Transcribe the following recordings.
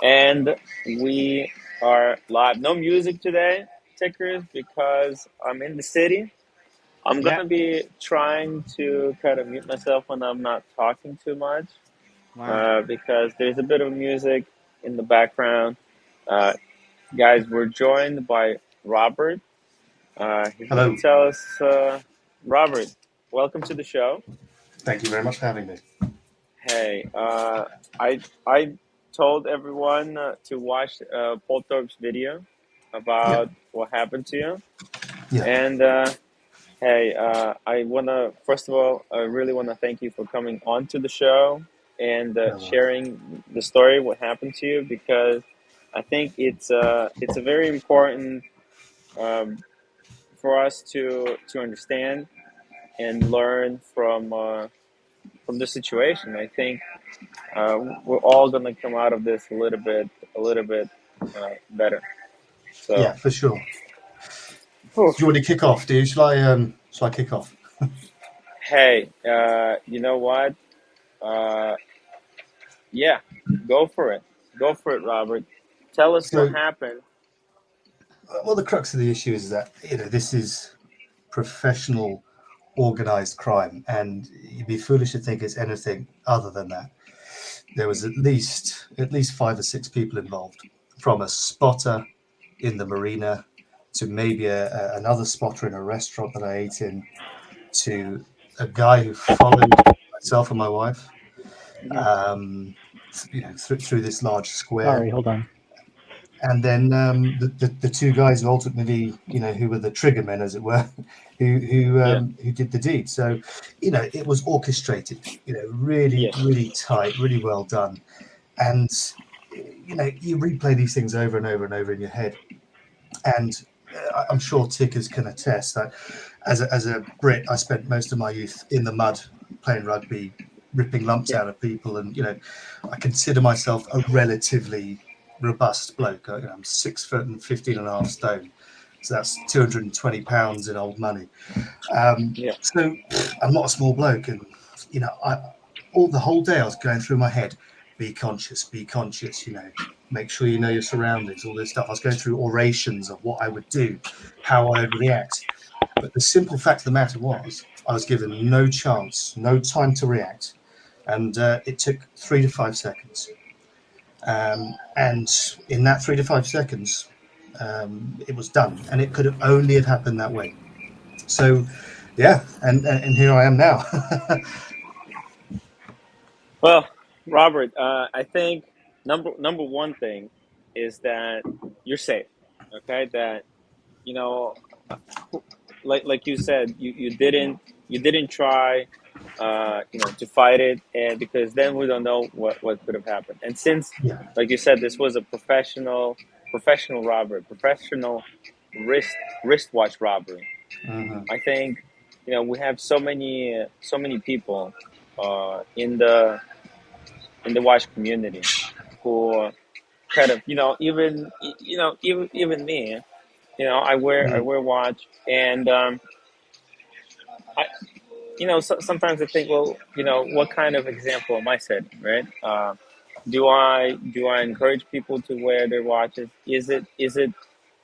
And we are live. No music today, tickers, because I'm in the city. I'm Yeah. gonna be trying to kind of mute myself when I'm not talking too much, Wow. because there's a bit of music in the background. Uh, Guys, we're joined by Robert. He's gonna Hello. tell us, Robert, welcome to the show. Thank you very much for having me. Hey, I told everyone to watch Paul Thorpe's video Yeah, about what happened to you. yeah. And hey, I wanna first of all, I really wanna thank you for coming on to the show and No worries. sharing the story, what happened to you, because I think it's a very important, um, for us to understand and learn from the situation. I think we're all gonna come out of this a little bit better. Yeah, So, for sure. whew. Do you want to kick off? Do you? Shall I kick off? Hey, you know what? Uh, yeah, go for it. Go for it, Robert. Tell us what So, happened. well, the crux of the issue is that this is professional, organized crime, and you'd be foolish to think it's anything other than that. There was at least 5 or 6 people involved, from a spotter in the marina to maybe another spotter in a restaurant that I ate in, to a guy who followed myself and my wife, Mhm. um, through this large square, Sorry, hold on. and then the 2 guys who ultimately, who were the trigger men, as it were, Yeah. who did the deed. So, it was orchestrated. Really, Yes. really tight, really well done, and you replay these things over and over and over in your head, and I'm sure Tickers can attest that as a Brit, I spent most of my youth in the mud playing rugby, ripping lumps Yeah. out of people, and I consider myself a relatively robust bloke. I'm 6 foot and 15 and a half stone, so that's 220 pounds in old money. Yeah. So I'm not a small bloke, and all the whole day I was going through my head, be conscious, make sure you know your surroundings, all this stuff. I was going through orations of what I would do, how I would react. But the simple fact of the matter was, I was given no chance, no time to react, and it took 3 to 5 seconds. And in that 3 to 5 seconds, it was done, and it could have only have happened that way. So, yeah, and here I am now. Well, Robert, I think number one thing is that you're safe. Okay, that you know, like you said, you didn't try, to fight it, and because then we don't know what could have happened. And since, Yeah, like you said, this was a professional robbery, professional wrist wristwatch robbery. hmm, I think, we have so many people in the watch community who kind of, even me. I wear mm, watch, and I, sometimes I think, well, what kind of example am I setting, right? Do I encourage people to wear their watches? Is it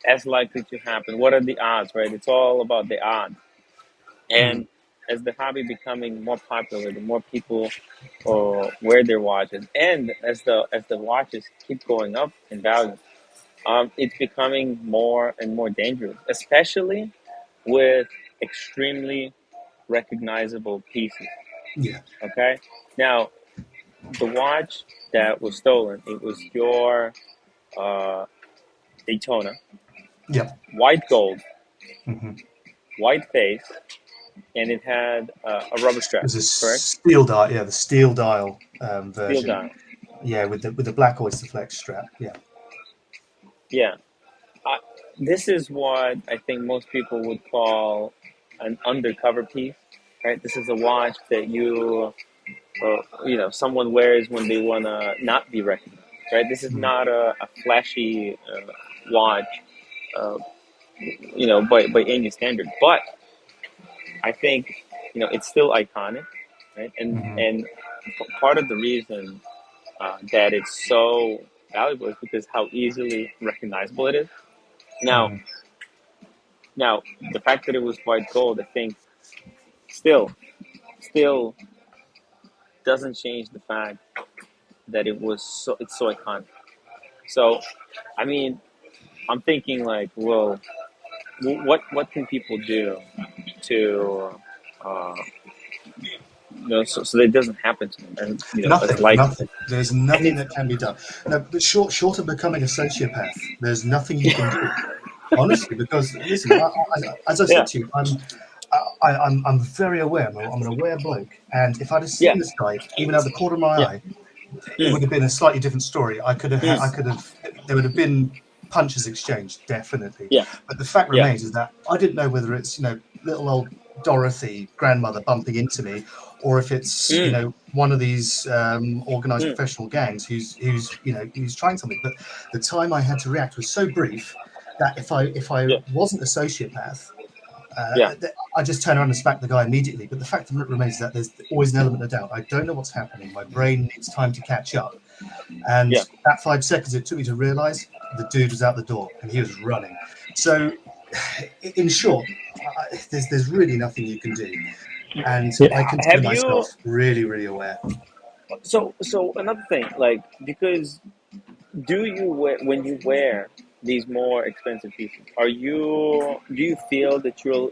as likely to happen? What are the odds, right? It's all about the odds. mm, And as the hobby becoming more popular, the more people wear their watches, and as the watches keep going up in value, it's becoming more and more dangerous, especially with extremely recognizable pieces. yeah, Okay, now the watch that was stolen, it was your uh, Daytona, yeah. white gold, Hmm. white face, and it had a rubber strap, There's a correct? steel dial, yeah, the steel dial Steel version, dial. yeah, with the black oyster flex strap, yeah. Yeah. I, this is what I think most people would call an undercover piece, right? This is a watch that someone wears when they want to not be recognized, right? This is Mm, not a flashy watch, uh, by any standard. But I think, it's still iconic, right? And hmm, and part of the reason that it's so valuable is because how easily recognizable it is. Now, Mhm. now the fact that it was white gold, I think, still, still doesn't change the fact that it's so iconic. So, I mean, I'm thinking like, well, what can people do to, uh, so that it doesn't happen to them, and Nothing, like, nothing. There's and nothing it's that can be done. No, but short of becoming a sociopath, there's nothing you can do. Honestly, because listen, as I said yeah, to you, I'm very aware. I'm an aware bloke, and if I'd have yeah, seen this guy even out the corner of my yeah, eye, it would mm, have been a slightly different story. I mm, could have. There would have been punches exchanged, definitely. yeah, But the fact yeah, remains is that I didn't know whether it's little old Dorothy grandmother bumping into me, or if it's mm, one of these organized mm, professional gangs who's trying something. But the time I had to react was so brief that if I yeah, wasn't a sociopath, yeah, I just turn around and smack the guy immediately. But the fact of it remains is that there's always an element of doubt. I don't know what's happening. My brain needs time to catch up. And yeah, that 5 seconds it took me to realize the dude was out the door and he was running. So, in short, there's really nothing you can do. And I yeah. consider Have you? myself really, really aware. So another thing, like, because when you wear these more expensive pieces, do you feel that you're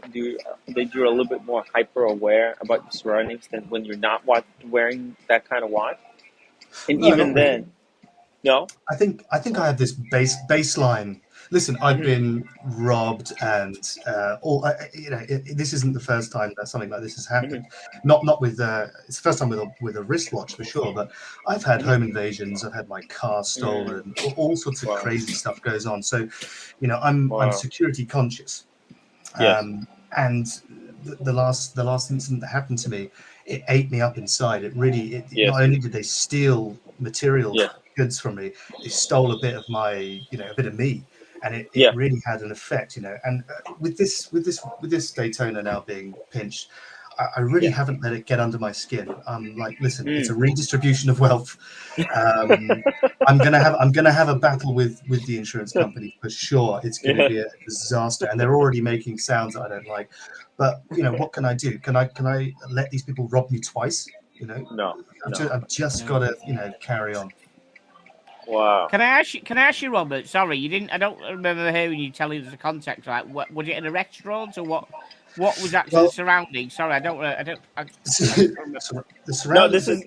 a little bit more hyper aware about your surroundings than when you're not wearing that kind of watch? And No, not even really. then, no. I think I have this baseline. Listen, I've Hmm. been robbed, and this isn't the first time that something like this has Hmm. happened. Not with it's the first time with a wristwatch for sure, but I've had Hmm. home invasions. I've had my car Mm. stolen. All sorts of Wow. crazy stuff goes on. So, I'm Wow. security conscious, Yes. and the last incident that happened to me, it ate me up inside. Yes. Not only did they steal material Yes. goods from me, they stole a bit of a bit of me, and it Yeah. really had an effect. And with this Daytona now being pinched, I really Yeah. haven't let it get under my skin. I'm like, listen, it's Mm. a redistribution of wealth. um, I'm gonna have a battle with the insurance company for sure. It's gonna Yeah. be a disaster, and they're already making sounds that I don't like. But what can I do? Can I let these people rob me twice? You know, No. I've No. just, I've just No. got to carry on. Wow. Can I ask you? Can I ask you, Robert? Sorry, you didn't. I don't remember hearing you telling us the context. Right? What was it in a restaurant or what? What was actually the Well, surroundings? Sorry, I don't. I don't remember. the No. surroundings.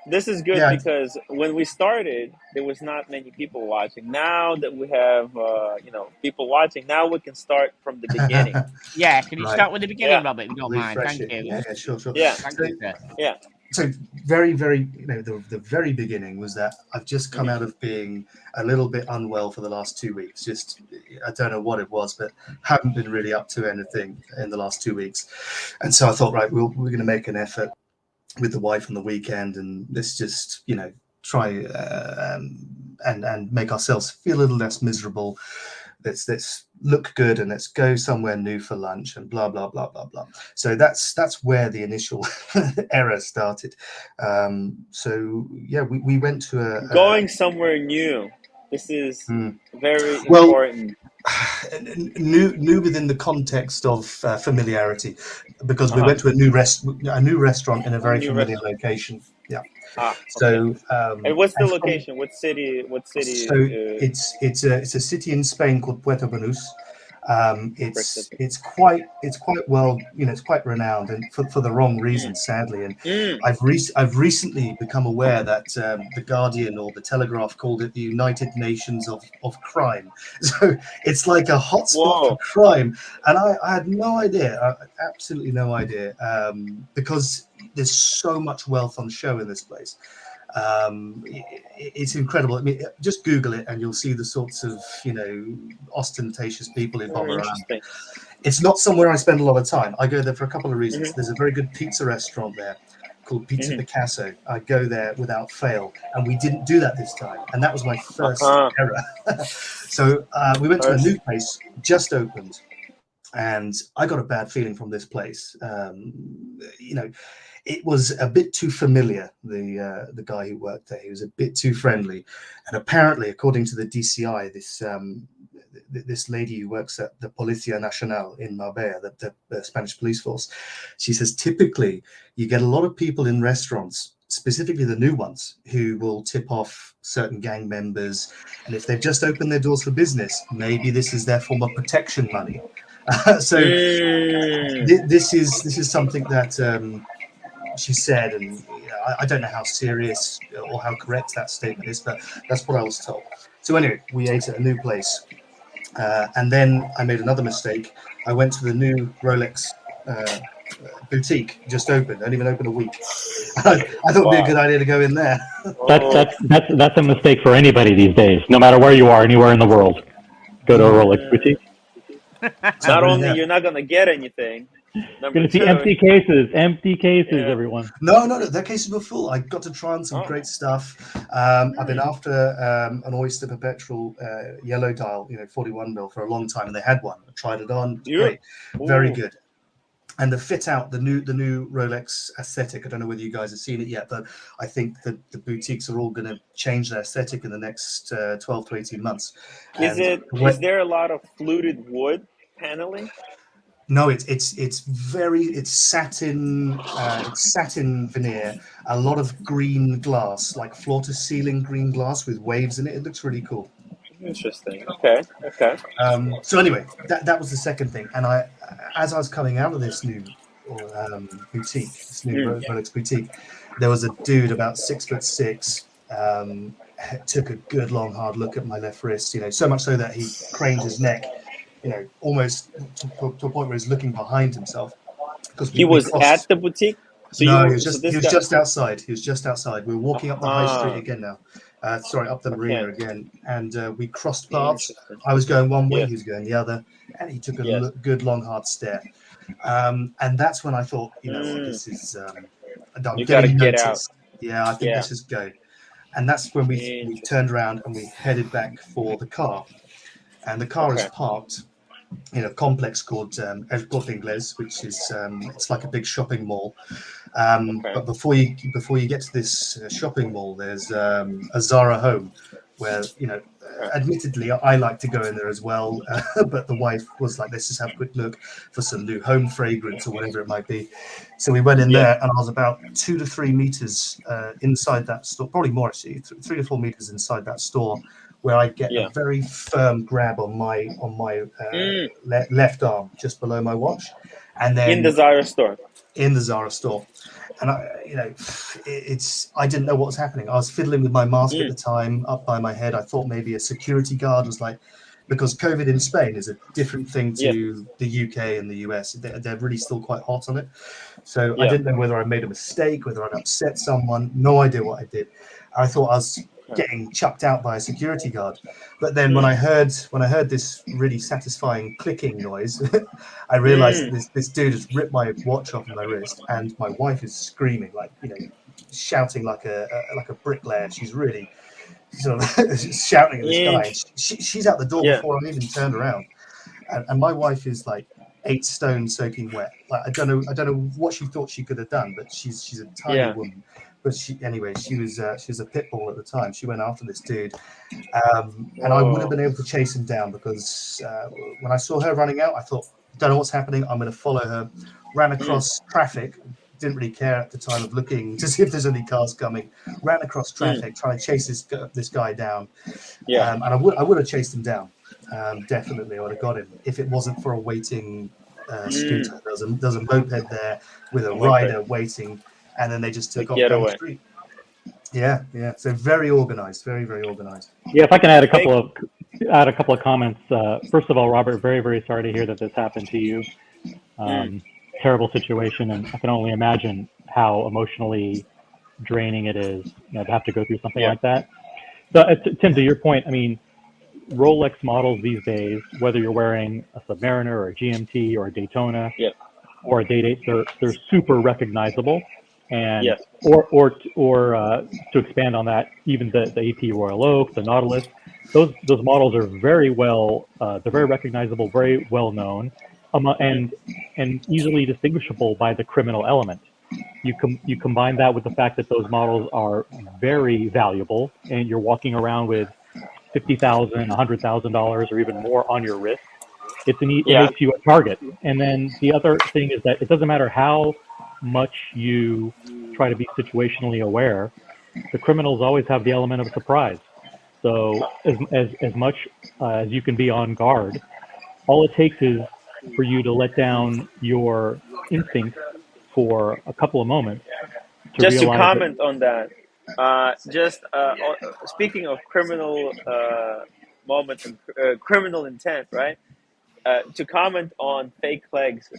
This is good Yeah. because when we started, there was not many people watching. Now that we have, people watching, now we can start from the beginning. Yeah, can you Right. start with the beginning, Yeah. Robert? If you don't mind, Refresh thank it. you. Yeah, yeah, sure, sure. Yeah. Thank So, you, sir. Yeah. so very, very, the very beginning was that I've just come Hmm. out of being a little bit unwell for the last 2 weeks. Just, I don't know what it was, but haven't been really up to anything in the last 2 weeks. And so I thought, right, we're going to make an effort with the wife on the weekend, and let's just, try and make ourselves feel a little less miserable. Let's look good, and let's go somewhere new for lunch, and blah blah blah blah blah. So that's where the initial error started. So yeah, we went to Going somewhere new. This is mm, very well, important. new within the context of familiarity, because Uh we huh. went to a new restaurant in a very New familiar restaurant. location. Yeah. Ah. Okay. So And what's the and from location? What city? What city? so it's a city in Spain called Puerto Banús. Bristol. It's quite well, it's quite renowned, and for the wrong Mm. reasons, sadly. And Mm. I've recently become aware that the Guardian or the Telegraph called it the United Nations of crime. So it's like a hotspot for Whoa. crime, and I had no idea, absolutely no idea, because there's so much wealth on show in this place. It's incredible. I mean, just Google it and you'll see the sorts of ostentatious people who bob around. Interesting. It's not somewhere I spend a lot of time. I go there for a couple of reasons. There's Hmm. a very good pizza restaurant there called Pizza Hmm. Picasso. I go there without fail, and we didn't do that this time, and that was my Uh first huh. error. So we went to a First. new place just opened, and I got a bad feeling from this place. You know, it was a bit too familiar. The guy who worked there, he was a bit too friendly, and apparently, according to the DCI, this lady who works at the Policía Nacional in Marbella, the Spanish police force, she says typically you get a lot of people in restaurants, specifically the new ones, who will tip off certain gang members, and if they've just opened their doors for business, maybe this is their form of protection money. So this is something that she said, and I don't know how serious or how correct that statement is, but that's what I was told. So anyway, we ate at a new place, and then I made another mistake. I went to the new Rolex boutique, just opened, only been open a week. I thought it'd be a good idea to go in there. That's a mistake for anybody these days, no matter where you are, anywhere in the world. Go to a Rolex boutique. Not only you're not gonna get anything, You're going to see empty cases, everyone. No, their cases were full. I got to try on some great stuff. I've been after an Oyster Perpetual yellow dial, 41 mil for a long time, and they had one. I tried it on. Great, very good. And the fit out, the new Rolex aesthetic. I don't know whether you guys have seen it yet, but I think that the boutiques are all going to change their aesthetic in the next 12 to 18 months. Is there a lot of fluted wood paneling? No, it's satin. It's satin veneer. A lot of green glass, like floor to ceiling green glass with waves in it. It looks really cool. Interesting. Okay. So anyway, that was the second thing. And as I was coming out of this new boutique, this new Rolex boutique, there was a dude about 6'6". Took a good long hard look at my left wrist. So much so that he craned his neck. Almost to a point where he's looking behind himself. Because he was at the boutique. He was just outside. He was just outside. We were walking up the high street again now. Up the marina again, and we crossed paths. I was going one way, he was going the other, and he took a good long hard stare. And that's when I thought, this is. You got to get out. Yeah, I think this is go. And that's when we turned around and we headed back for the car, and the car is parked in a complex called El Corte Inglés, which is it's like a big shopping mall. But before you get to this shopping mall, there's a Zara Home, where admittedly I like to go in there as well, but the wife was like, let's just have a quick look for some new home fragrance or whatever it might be. So we went in there, and I was about 2 to 3 meters inside that store, probably more actually, 3 to 4 meters inside that store, where I get a very firm grab on my left arm, just below my watch, and then in the Zara store. And I didn't know what was happening. I was fiddling with my mask at the time, up by my head. I thought maybe a security guard was like, because COVID in Spain is a different thing to the UK and the US. They're really still quite hot on it. So I didn't know whether I made a mistake, whether I'd upset someone. No idea what I did. I thought I was getting chucked out by a security guard, but then when I heard this really satisfying clicking noise, I realized that this dude has ripped my watch off my wrist, and my wife is screaming, like shouting like a bricklayer. She's really sort of shouting at this guy. She's out the door before I even turned around, and my wife is like 8 stone soaking wet. Like I don't know what she thought she could have done, but she's a tiny woman. But she was a pit bull at the time. She went after this dude, and I wouldn't have been able to chase him down, because when I saw her running out, I thought, don't know what's happening. I'm going to follow her. Ran across traffic. Didn't really care at the time of looking to see if there's any cars coming. Ran across traffic, trying to chase this guy down. And I would have chased him down. Definitely, I would have got him if it wasn't for a waiting scooter. There's a moped there with a rider waiting. And then they just took off down the street. Yeah. So very organized, very, very organized. Yeah, if I can add a couple of comments. First of all, Robert, very, very sorry to hear that this happened to you. Terrible situation, and I can only imagine how emotionally draining it is, to have to go through something like that. So, Tim, to your point, I mean, Rolex models these days, whether you're wearing a Submariner or a GMT or a Daytona or a Date 8, they're super recognizable. And or to expand on that, even the AP Royal Oak, the Nautilus, those models are very well, they're very recognizable, very well known, and easily distinguishable by the criminal element. You combine that with the fact that those models are very valuable, and you're walking around with $50,000, $100,000, or even more on your wrist. It Yeah. makes you a target. And then the other thing is that it doesn't matter how much you try to be situationally aware, the criminals always have the element of surprise. So as much as you can be on guard, all it takes is for you to let down your instincts for a couple of moments to Just to realize that. comment on that, speaking of criminal moments and criminal intent, right? To comment on fake legs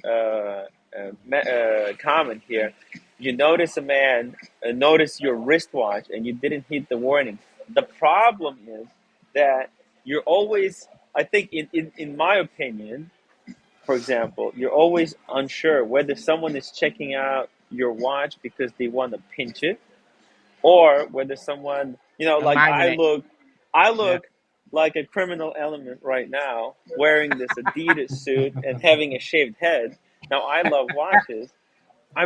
comment here, you notice a man notice your wristwatch and you didn't hit the warning. The problem is that you're always, I think, in my opinion, for example, you're always unsure whether someone is checking out your watch because they want to pinch it, or whether someone, like Admiring it. I Yeah. look like a criminal element right now, wearing this Adidas suit and having a shaved head. Now I love watches. I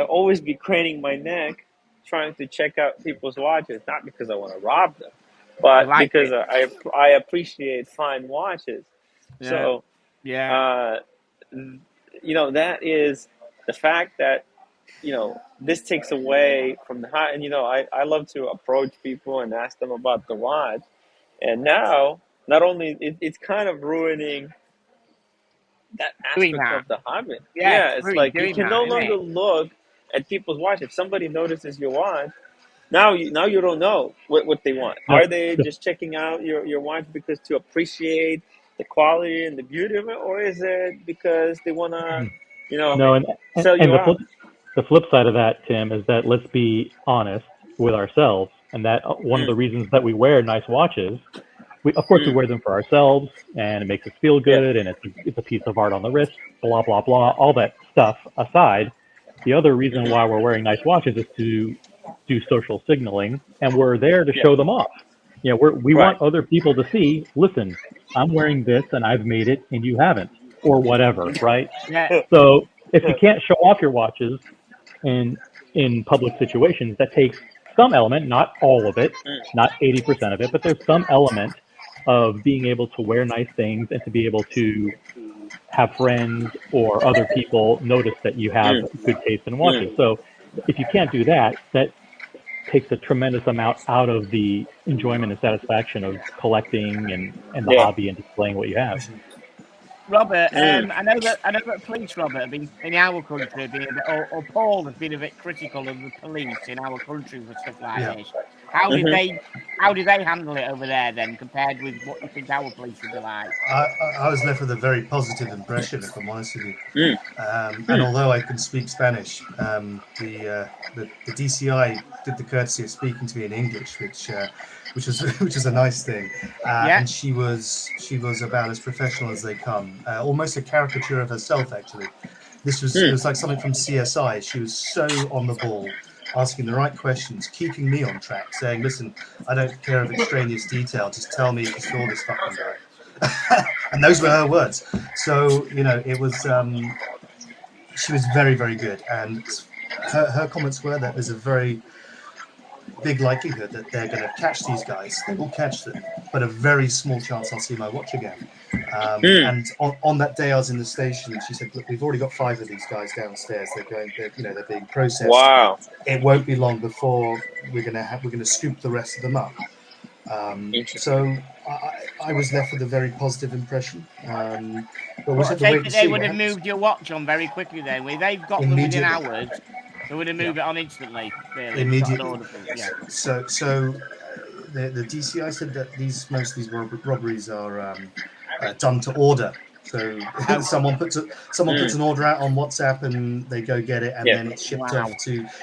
always be craning my neck, trying to check out people's watches, not because I want to rob them, You but like because it. I appreciate fine watches. Yeah. So, Yeah. that is the fact that this takes away from the high, and I love to approach people and ask them about the watch, and now not only it's kind of ruining that Doing aspect that. of the hobby. Yeah, Yeah, it's it's really like you doing can that, no isn't longer it? look at people's watch. If somebody notices your watch, now you don't know what they want. No, Are they just checking out your watch because to appreciate the quality and the beauty of it, or is it because they want to, no, sell and you out? the flip side of that, Tim, is that let's be honest with ourselves, and that one of the Mm, reasons that we wear nice watches, of course we mm, wear them for ourselves, and it makes us feel yeah. good, and it's a piece of art on the wrist, blah blah blah. All that stuff aside, the other reason Hmm. why we're wearing nice watches is to do social signaling, and we're there to Yeah. show them off. We Right. want other people to see. Listen, I'm wearing this, and I've made it, and you haven't, or whatever, right? Yeah. So if you can't show off your watches in public situations, that takes some element, not all of it, Mm, not 80% of it, but there's some element of being able to wear nice things and to be able to have friends or other people notice that you have mm, good taste in mm. watches. So if you can't do that, that takes a tremendous amount out of the enjoyment and satisfaction of collecting and the Yeah. hobby and displaying what you have. Robert, Mm. I know that police, Robert, have been in our country have been a bit, or Paul has been a bit critical of the police in our country for stuff like Yeah. this. How did Hmm. they handle it over there then, compared with what you think our police would be like? I was left with a very positive impression, if I'm honest with you. Mm. And although I can speak Spanish, the DCI did the courtesy of speaking to me in English, which was which was a nice thing. Yeah. And she was about as professional as they come, almost a caricature of herself. Actually, it Mm. was like something from CSI. She was so on the ball, asking the right questions, keeping me on track, saying, "Listen, I don't care of extraneous detail. Just tell me if you saw this fucking guy." And those were her words. So it was. She was very, very good, and her comments were that there's a very big likelihood that they're going to catch these guys. They will catch them, but a very small chance I'll see my watch again. Mm. And on that day I was in the station, she said, "Look, we've already got 5 of these guys downstairs. They're being processed. Wow. It won't be long before we're going to scoop the rest of them up." Interesting. So I was left with a very positive impression. But we'll But just I have to wait take and it they see would what have happens moved your watch on very quickly then. If they've got them within immediately. hours, they would have moved it on instantly, really. If you got an Immediately. order for it. Yeah. So the DCI said that most of these robberies are done to order. So Oh, someone puts Mm. an order out on WhatsApp and they go get it, and Yeah. then it's shipped wow. off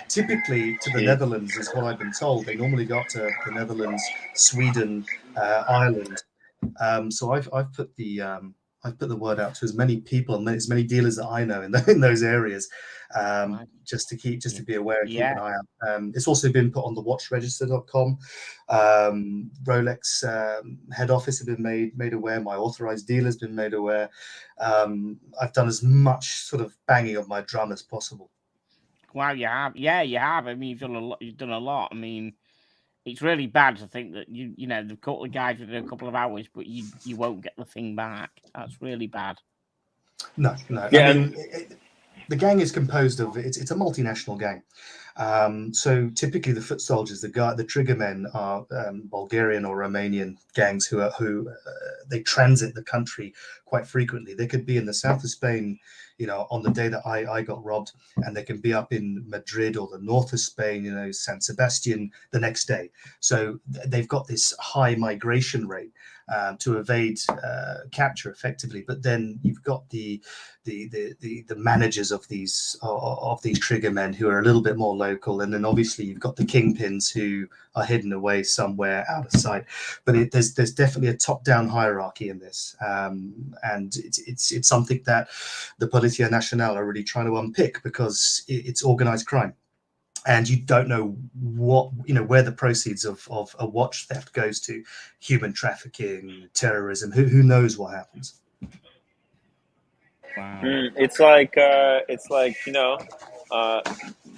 typically to the Jeez. Netherlands, is what I've been told. They normally got to the Netherlands, Sweden, Ireland. So I've put the word out to as many people and as many dealers that I know in those areas, Right. just to be aware and keep Yeah. an eye out. It's also been put on the watchregister.com. Rolex head office have been made aware. My authorized dealer has been made aware. I've done as much sort of banging of my drum as possible. Wow, you have. Yeah, you have. I mean, you've done a lot. You've done a lot. I mean, it's really bad to think that you know, they've caught the guys within a couple of hours, but you won't get the thing back. That's really bad. No. Yeah, I mean, the gang is composed of it's a multinational gang. So typically, the foot soldiers, the trigger men, are Bulgarian or Romanian gangs who they transit the country quite frequently. They could be in the south of Spain, you know, on the day that I got robbed, and they can be up in Madrid or the north of Spain, you know, San Sebastian, the next day. So they've got this high migration rate to evade capture effectively. But then you've got the managers of these trigger men who are a little bit more local, and then obviously you've got the kingpins who are hidden away somewhere out of sight. But there's definitely a top-down hierarchy in this, and it's something that the Policia Nacional are really trying to unpick, because it's organized crime. And you don't know what, you know, where the proceeds of a watch theft goes to. Human trafficking, terrorism, who knows what happens. Wow. it's like, you know,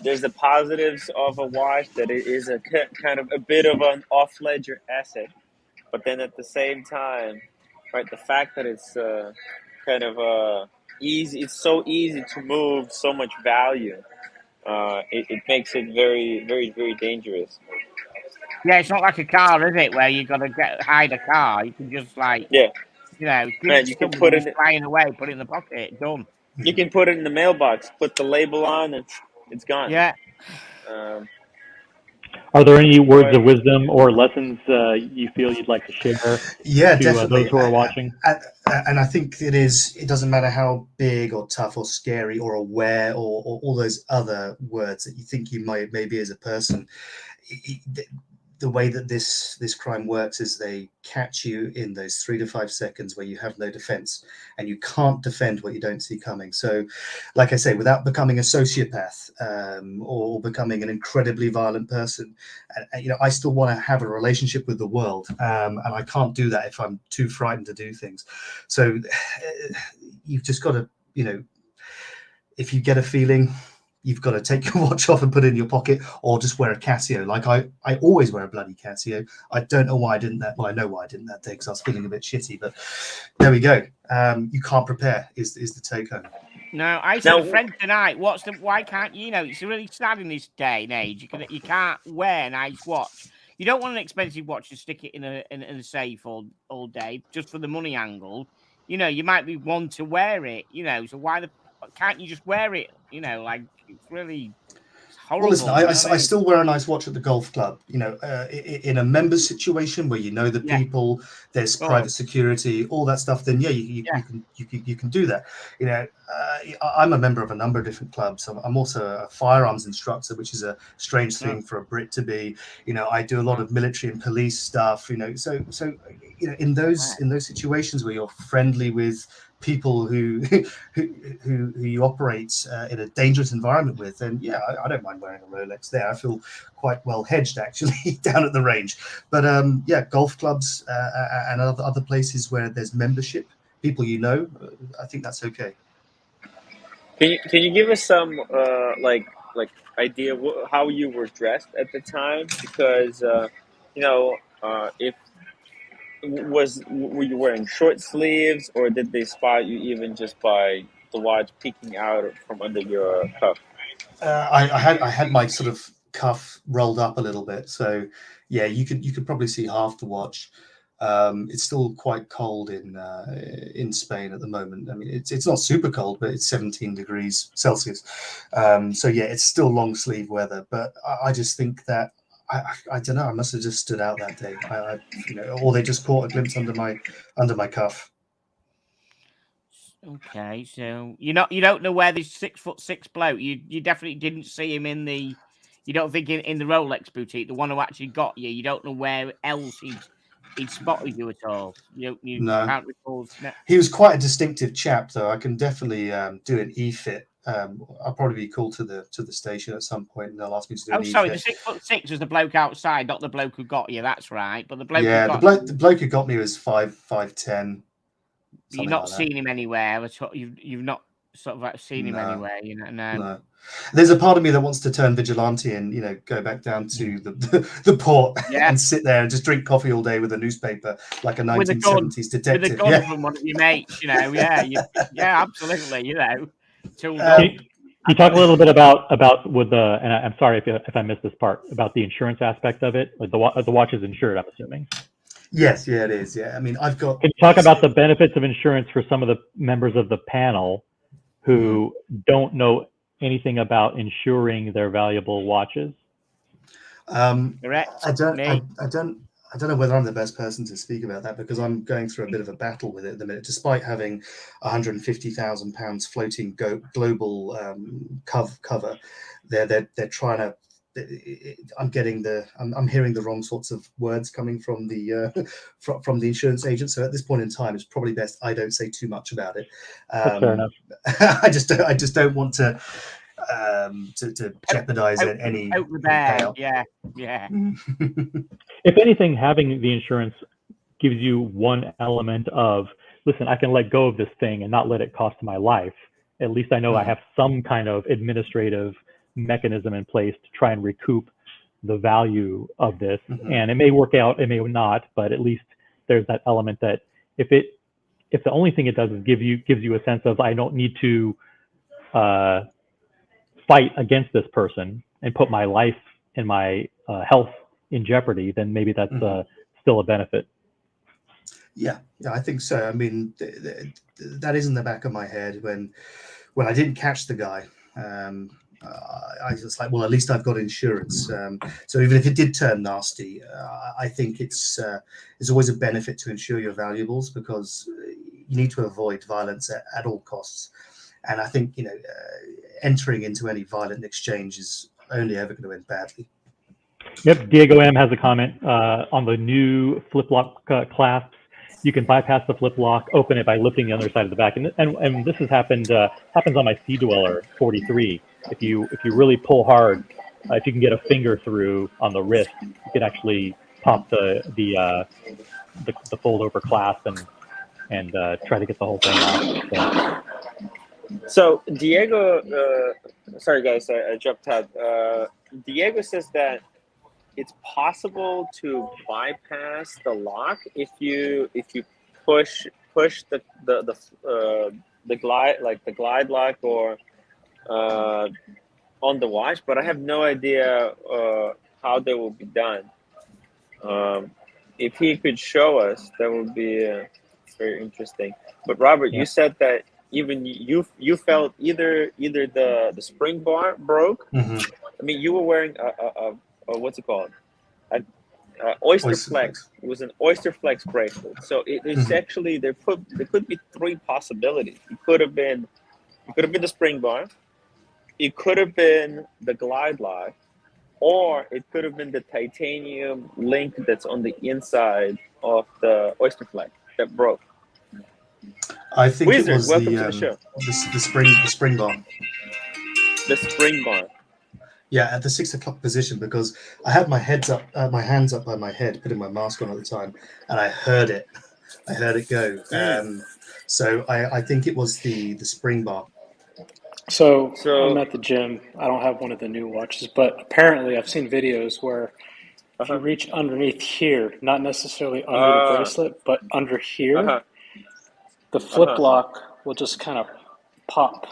there's the positives of a watch, that it is a kind of a bit of an off-ledger asset, but then at the same time, right, the fact that it's kind of easy, it's so easy to move so much value. It makes it very, very, very dangerous. Yeah, it's not like a car, is it? Where you got to hide a car. You can just like, Yeah, you know, give man, it to you can somebody put who's it. flying away, put it in the pocket, done. You can put it in the mailbox, put the label on, and it's gone. Yeah. Are there any words But of wisdom or lessons you feel you'd like to share Yeah, to definitely. those who are watching? And I think it doesn't matter how big or tough or scary or aware or all those other words that you think you might maybe as a person. The way that this crime works is they catch you in those 3 to 5 seconds where you have no defense, and you can't defend what you don't see coming. So, like I say, without becoming a sociopath or becoming an incredibly violent person, you know, I still want to have a relationship with the world, and I can't do that if I'm too frightened to do things. So you've just got to, you know, if you get a feeling, you've got to take your watch off and put it in your pocket, or just wear a Casio. Like I always wear a bloody Casio. I don't know why I didn't that. Well, I know why I didn't that day, because I was feeling a bit shitty. But there we go. You can't prepare is the take home. No, I said a friend tonight. Why can't you know? It's really sad in this day and age. You can't wear a nice watch. You don't want an expensive watch to stick it in a safe all day just for the money angle. You know, you might be one to wear it. You know, so why can't you just wear it? You know, like it's horrible. Well, listen, I still wear a nice watch at the golf club. You know, in a member's situation where you know the people, there's private security, all that stuff. Then you can do that. You know, I'm a member of a number of different clubs. I'm also a firearms instructor, which is a strange thing for a Brit to be. You know, I do a lot of military and police stuff. You know, so you know, in those situations where you're friendly with people who you operate in a dangerous environment with, then I don't mind wearing a Rolex there. I feel quite well hedged actually down at the range. But golf clubs and other places where there's membership, people you know, I think that's okay. Can you give us some like idea how you were dressed at the time? Because you know, if were you wearing short sleeves, or did they spot you even just by the watch peeking out from under your cuff? I had my sort of cuff rolled up a little bit, so yeah, you could probably see half the watch. It's still quite cold in Spain at the moment. I mean, it's not super cold, but it's 17 degrees Celsius. So yeah, it's still long sleeve weather. But I just think that I don't know. I must have just stood out that day. You know, or they just caught a glimpse under my cuff. Okay, so you don't know where this 6'6" bloke. You definitely didn't see him in the. You don't think in the Rolex boutique, the one who actually got you. You don't know where else he'd spotted you at all. You No. can't recall. No. He was quite a distinctive chap, though. I can definitely do an e-fit. I'll probably be called to the station at some point, and they'll ask me to do an e-fit. Sorry, the 6'6" was the bloke outside, not the bloke who got you. That's right. But the bloke the bloke who got me was 5'10". You've not seen him anywhere at all. You've not. sort of like seen him No. anywhere, you know. No. No. There's a part of me that wants to turn vigilante and, you know, go back down to the port Yeah. and sit there and just drink coffee all day with a newspaper like a With a gun. 1970s detective. With a gun Yeah. from one of your mates, you know. Yeah, yeah, absolutely, you know. Can you talk a little bit about with the, and I'm sorry if I missed this part, about the insurance aspect of it? Like the watch is insured, I'm assuming. Yes, yeah, it is. Yeah, I mean, I've got. Can you talk about the benefits of insurance for some of the members of the panel who don't know anything about insuring their valuable watches? Correct. I don't know whether I'm the best person to speak about that, because I'm going through a bit of a battle with it at the minute. Despite having £150,000 floating global cover, they're trying to. I'm hearing the wrong sorts of words coming from the from the insurance agent. So at this point in time, it's probably best I don't say too much about it. That's fair enough. I just don't want to jeopardize any payout. Yeah. If anything, having the insurance gives you one element of, listen, I can let go of this thing and not let it cost my life. At least I know I have some kind of administrative mechanism in place to try and recoup the value of this. And it may work out, it may not, but at least there's that element that if the only thing it does is gives you a sense of, I don't need to fight against this person and put my life and my health in jeopardy, then maybe that's still a benefit. Yeah, I think so. I mean, that is in the back of my head when I didn't catch the guy. I was just like, well, at least I've got insurance. So even if it did turn nasty, I think it's always a benefit to insure your valuables, because you need to avoid violence at all costs. And I think, you know, entering into any violent exchange is only ever going to end badly. Yep, Diego M has a comment on the new Flipflop clasps. You can bypass the flip lock, open it by lifting the other side of the back, and this has happens on my Sea Dweller 43. If you really pull hard, if you can get a finger through on the wrist, you can actually pop the fold over clasp and try to get the whole thing off. So Diego, sorry guys, I jumped out. Diego says that it's possible to bypass the lock if you push the glide lock or on the watch, but I have no idea how that will be done. If he could show us, that would be very interesting. But Robert, you said that even you felt either the spring bar broke. I mean, you were wearing a what's it called? Oyster Flex. It was an Oyster Flex bracelet. So it's actually there could be three possibilities. It could have been the spring bar. It could have been the glide lock, or it could have been the titanium link that's on the inside of the Oyster Flex that broke. I think Wizard, it was welcome to the show. The spring bar. The spring bar. Yeah, at the 6 o'clock position, because I had my hands up by my head, putting my mask on at the time, and I heard it go. So I think it was the spring bar. So I'm at the gym. I don't have one of the new watches, but apparently I've seen videos where if you reach underneath here, not necessarily under the bracelet, but under here, the flip lock will just kind of pop.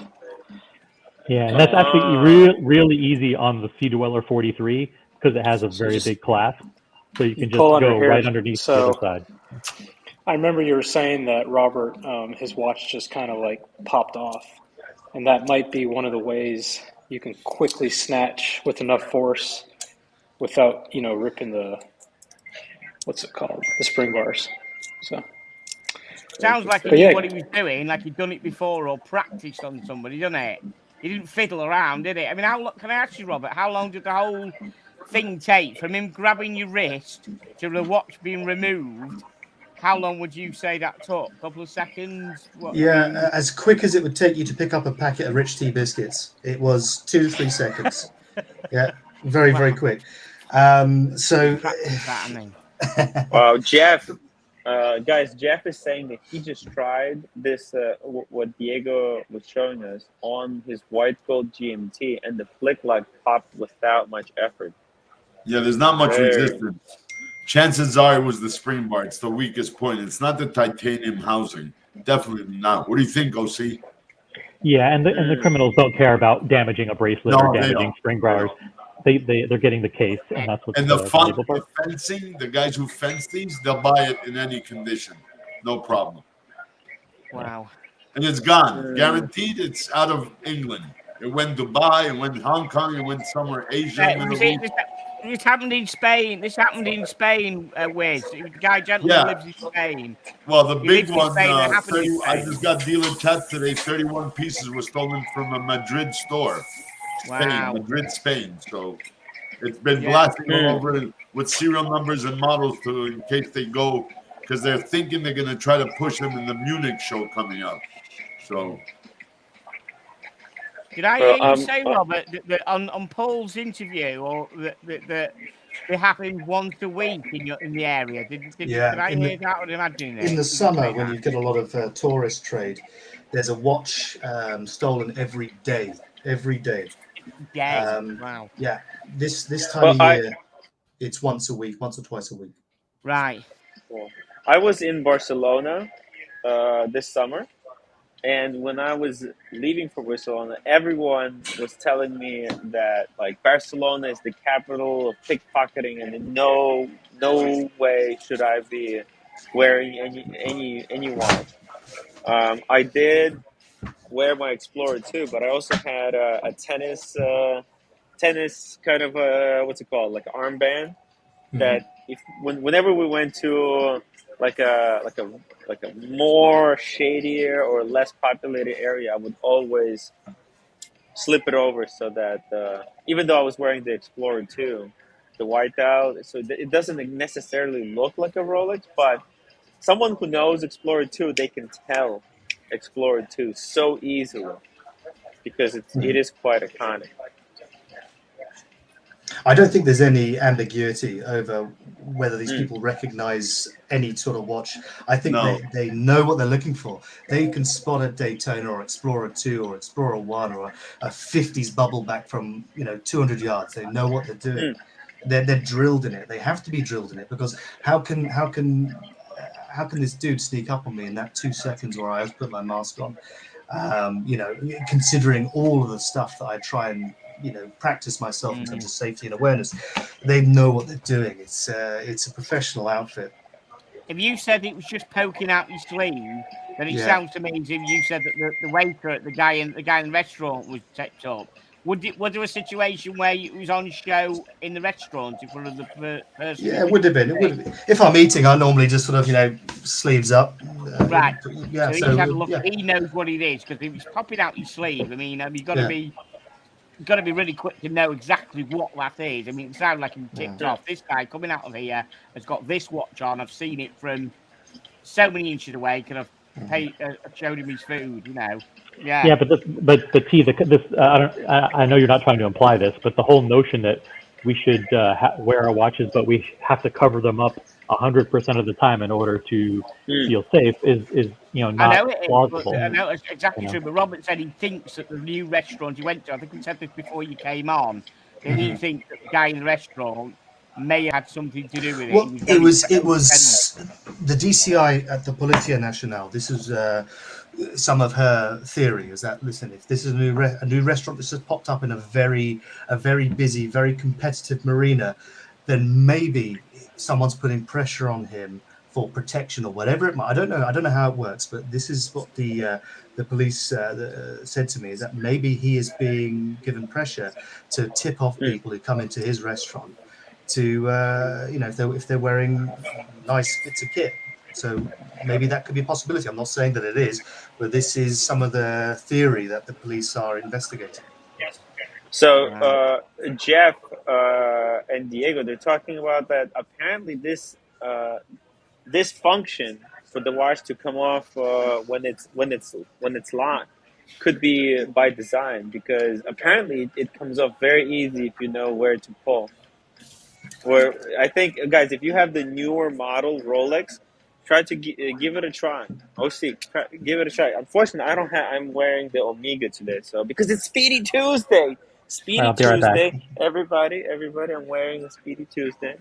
Yeah, and that's actually really easy on the Sea Dweller 43 because it has a very big clasp. So you can just go right underneath the other side. I remember you were saying that Robert, his watch just kind of like popped off. And that might be one of the ways you can quickly snatch with enough force without, ripping the, what's it called? The spring bars. So sounds like he knew what he was doing, like he'd done it before or practiced on somebody, doesn't it? He didn't fiddle around, did it? I mean, can I ask you, Robert, how long did the whole thing take from him grabbing your wrist to the watch being removed? How long would you say that took? A couple of seconds? As quick as it would take you to pick up a packet of Rich Tea biscuits. It was 2 to 3 seconds. Yeah, very quick. Wow, Jeff, Guys, Jeff is saying that he just tried this, what Diego was showing us on his white gold GMT, and the flick lock popped without much effort. Yeah, there's not much Very- resistance. Chances are it was the spring bar. It's the weakest point. It's not the titanium housing. Definitely not. What do you think, OC? Yeah, and the criminals don't care about damaging a bracelet or No, they damaging don't. spring They bars. don't. They're getting the case, and that's what's And the valuable part. the fencing, the guys who fence these, they'll buy it in any condition. No problem. Wow. And it's gone. Guaranteed it's out of England. It went Dubai, it went Hong Kong, it went somewhere Asia. This happened in Spain. This happened in Spain, Wiz. The guy gentleman lives in Spain. Well, the He big lives in one, Spain, it happened in 30, I Spain. just got dealer chat today. 31 pieces were stolen from a Madrid store. Spain, Wow. Madrid, Spain. So it's been blasting all over with serial numbers and models in case they go, because they're thinking they're going to try to push them in the Munich show coming up. So. Did I hear you say, Robert, that on Paul's interview, or that they happen once a week in the area? Did I hear that or imagine it? In the summer, when you get a lot of tourist trade, there's a watch stolen every day. Every day. Wow. Yeah. This time of year, it's once a week, once or twice a week. Right. Cool. I was in Barcelona this summer. And when I was leaving for Barcelona, everyone was telling me that like Barcelona is the capital of pickpocketing, and in no way should I be wearing any watch. I did wear my Explorer too, but I also had a tennis kind of what's it called, like an armband. That whenever we went to like a more shadier or less populated area, I would always slip it over so that even though I was wearing the Explorer 2, the whiteout, so it doesn't necessarily look like a Rolex, but someone who knows Explorer 2, they can tell Explorer 2 so easily because it is quite iconic. I don't think there's any ambiguity over whether these people recognize any sort of watch. I think they know what they're looking for. They can spot a Daytona or Explorer 2 or Explorer 1 or a 50s bubble back from 200 yards. They know what they're doing. They're drilled in it. They have to be drilled in it, because how can this dude sneak up on me in that 2 seconds where I put my mask on? Considering all of the stuff that I try and practice myself in terms of safety and awareness, they know what they're doing. It's a professional outfit. If you said it was just poking out your sleeve, then it sounds to me as if you said that the waiter, the guy in the restaurant was tipped up. Was there a situation where it was on show in the restaurant in front of the person? Yeah, it would have been. If I'm eating, I normally just sort of sleeves up. Right. Yeah. So he's had a look. Yeah. He knows what it is, because if he's popping out your sleeve, I mean, you've got to be. You've got to be really quick to know exactly what that is. I mean, it sounds like he tipped off. This guy coming out of here has got this watch on. I've seen it from so many inches away. Could have showed him his food, Yeah. Yeah, but T, I know you're not trying to imply this, but the whole notion that we should wear our watches, but we have to cover them up 100% of the time in order to feel safe is not plausible. I know it's exactly true. But Robert said he thinks that the new restaurant he went to, I think he said this before you came on, that he thinks that the guy in the restaurant may have had something to do with it. Well, it was the DCI at the Policia Nacional. This is some of her theory, is that, listen, if this is a new restaurant that's just popped up in a very busy, very competitive marina, then maybe someone's putting pressure on him for protection or whatever it might. I don't know how it works, but this is what the police said to me, is that maybe he is being given pressure to tip off people who come into his restaurant to if they're wearing nice bits of kit. So maybe that could be a possibility. I'm not saying that it is, but this is some of the theory that the police are investigating. So Jeff and Diego, they're talking about that apparently this function for the watch to come off when it's locked could be by design, because apparently it comes off very easy if you know where to pull. Where I think, guys, if you have the newer model Rolex, Try to give it a try. OC, give it a try. Unfortunately, I don't have. I'm wearing the Omega today, so because it's Speedy Tuesday. Speedy I'll be right back. Tuesday, everybody, I'm wearing a Speedy Tuesday.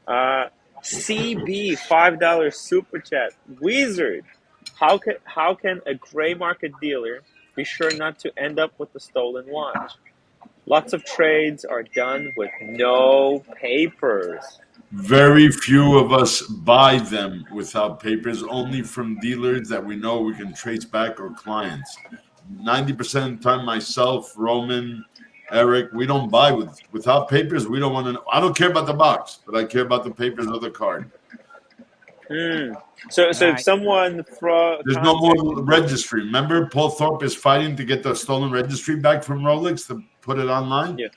CB $5 super chat. Wizard, how can a gray market dealer be sure not to end up with a stolen watch? Lots of trades are done with no papers. Very few of us buy them without papers, only from dealers that we know we can trace back or clients. 90% of the time, myself, Roman, Eric, we don't buy without papers. We don't want to know. I don't care about the box, but I care about the papers of the card. So if someone there's no more registry. Remember, Paul Thorpe is fighting to get the stolen registry back from Rolex to put it online. Yeah,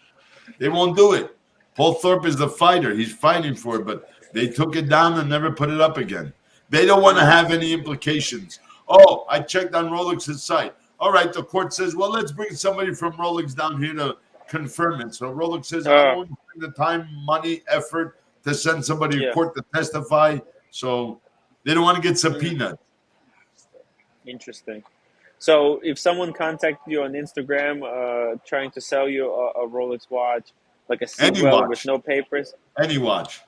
they won't do it. Paul Thorpe is the fighter. He's fighting for it, but they took it down and never put it up again. They don't want to have any implications. Oh, I checked on Rolex's site. All right, the court says, well, let's bring somebody from Rolex down here to confirm it. So Rolex says, I don't want to spend the time, money, effort to send somebody to court to testify. So they don't want to get subpoenaed. Interesting. So if someone contacted you on Instagram trying to sell you a Rolex watch, like a Seawell with no papers? Any watch.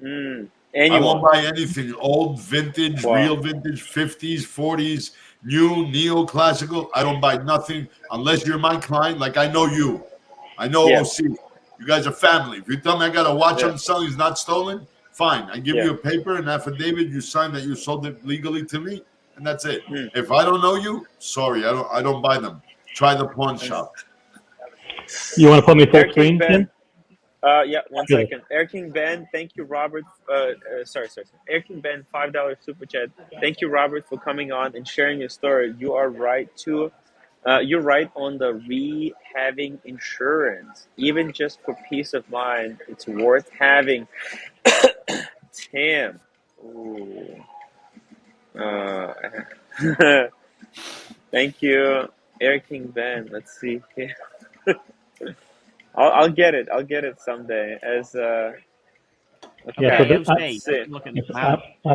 Any I won't watch. buy anything old, vintage, real vintage, 50s, 40s, new, neo-classical. I don't buy nothing unless you're my client. Like I know you. I know OC. You guys are family. If you tell me I got a watch I'm selling is not stolen, fine. I give you a paper, an affidavit. You sign that you sold it legally to me, and that's it. If I don't know you, sorry, I don't buy them. Try the pawn shop. You want to put me full screen, Tim? Yeah, one second. Air King Ben, thank you, Robert. Sorry. Air King Ben, $5 super chat. Thank you, Robert, for coming on and sharing your story. You are right too. You're right on the having insurance, even just for peace of mind. It's worth having. Tim. Ooh. Thank you, Air King Ben. Let's see here. I'll get it. I'll get it someday. As I'm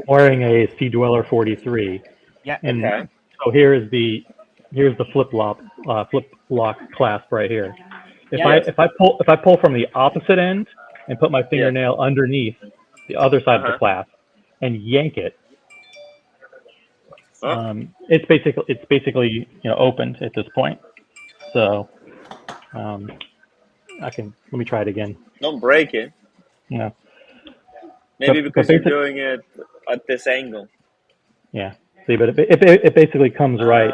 wearing a Sea Dweller 43. Yeah. And so here's the flip-flop clasp right here. If I pull from the opposite end and put my fingernail underneath the other side of the clasp and yank it, it's basically opened at this point. So let me try it again. Don't break it. Yeah. Maybe because you're doing it at this angle. Yeah. See, but it basically comes right.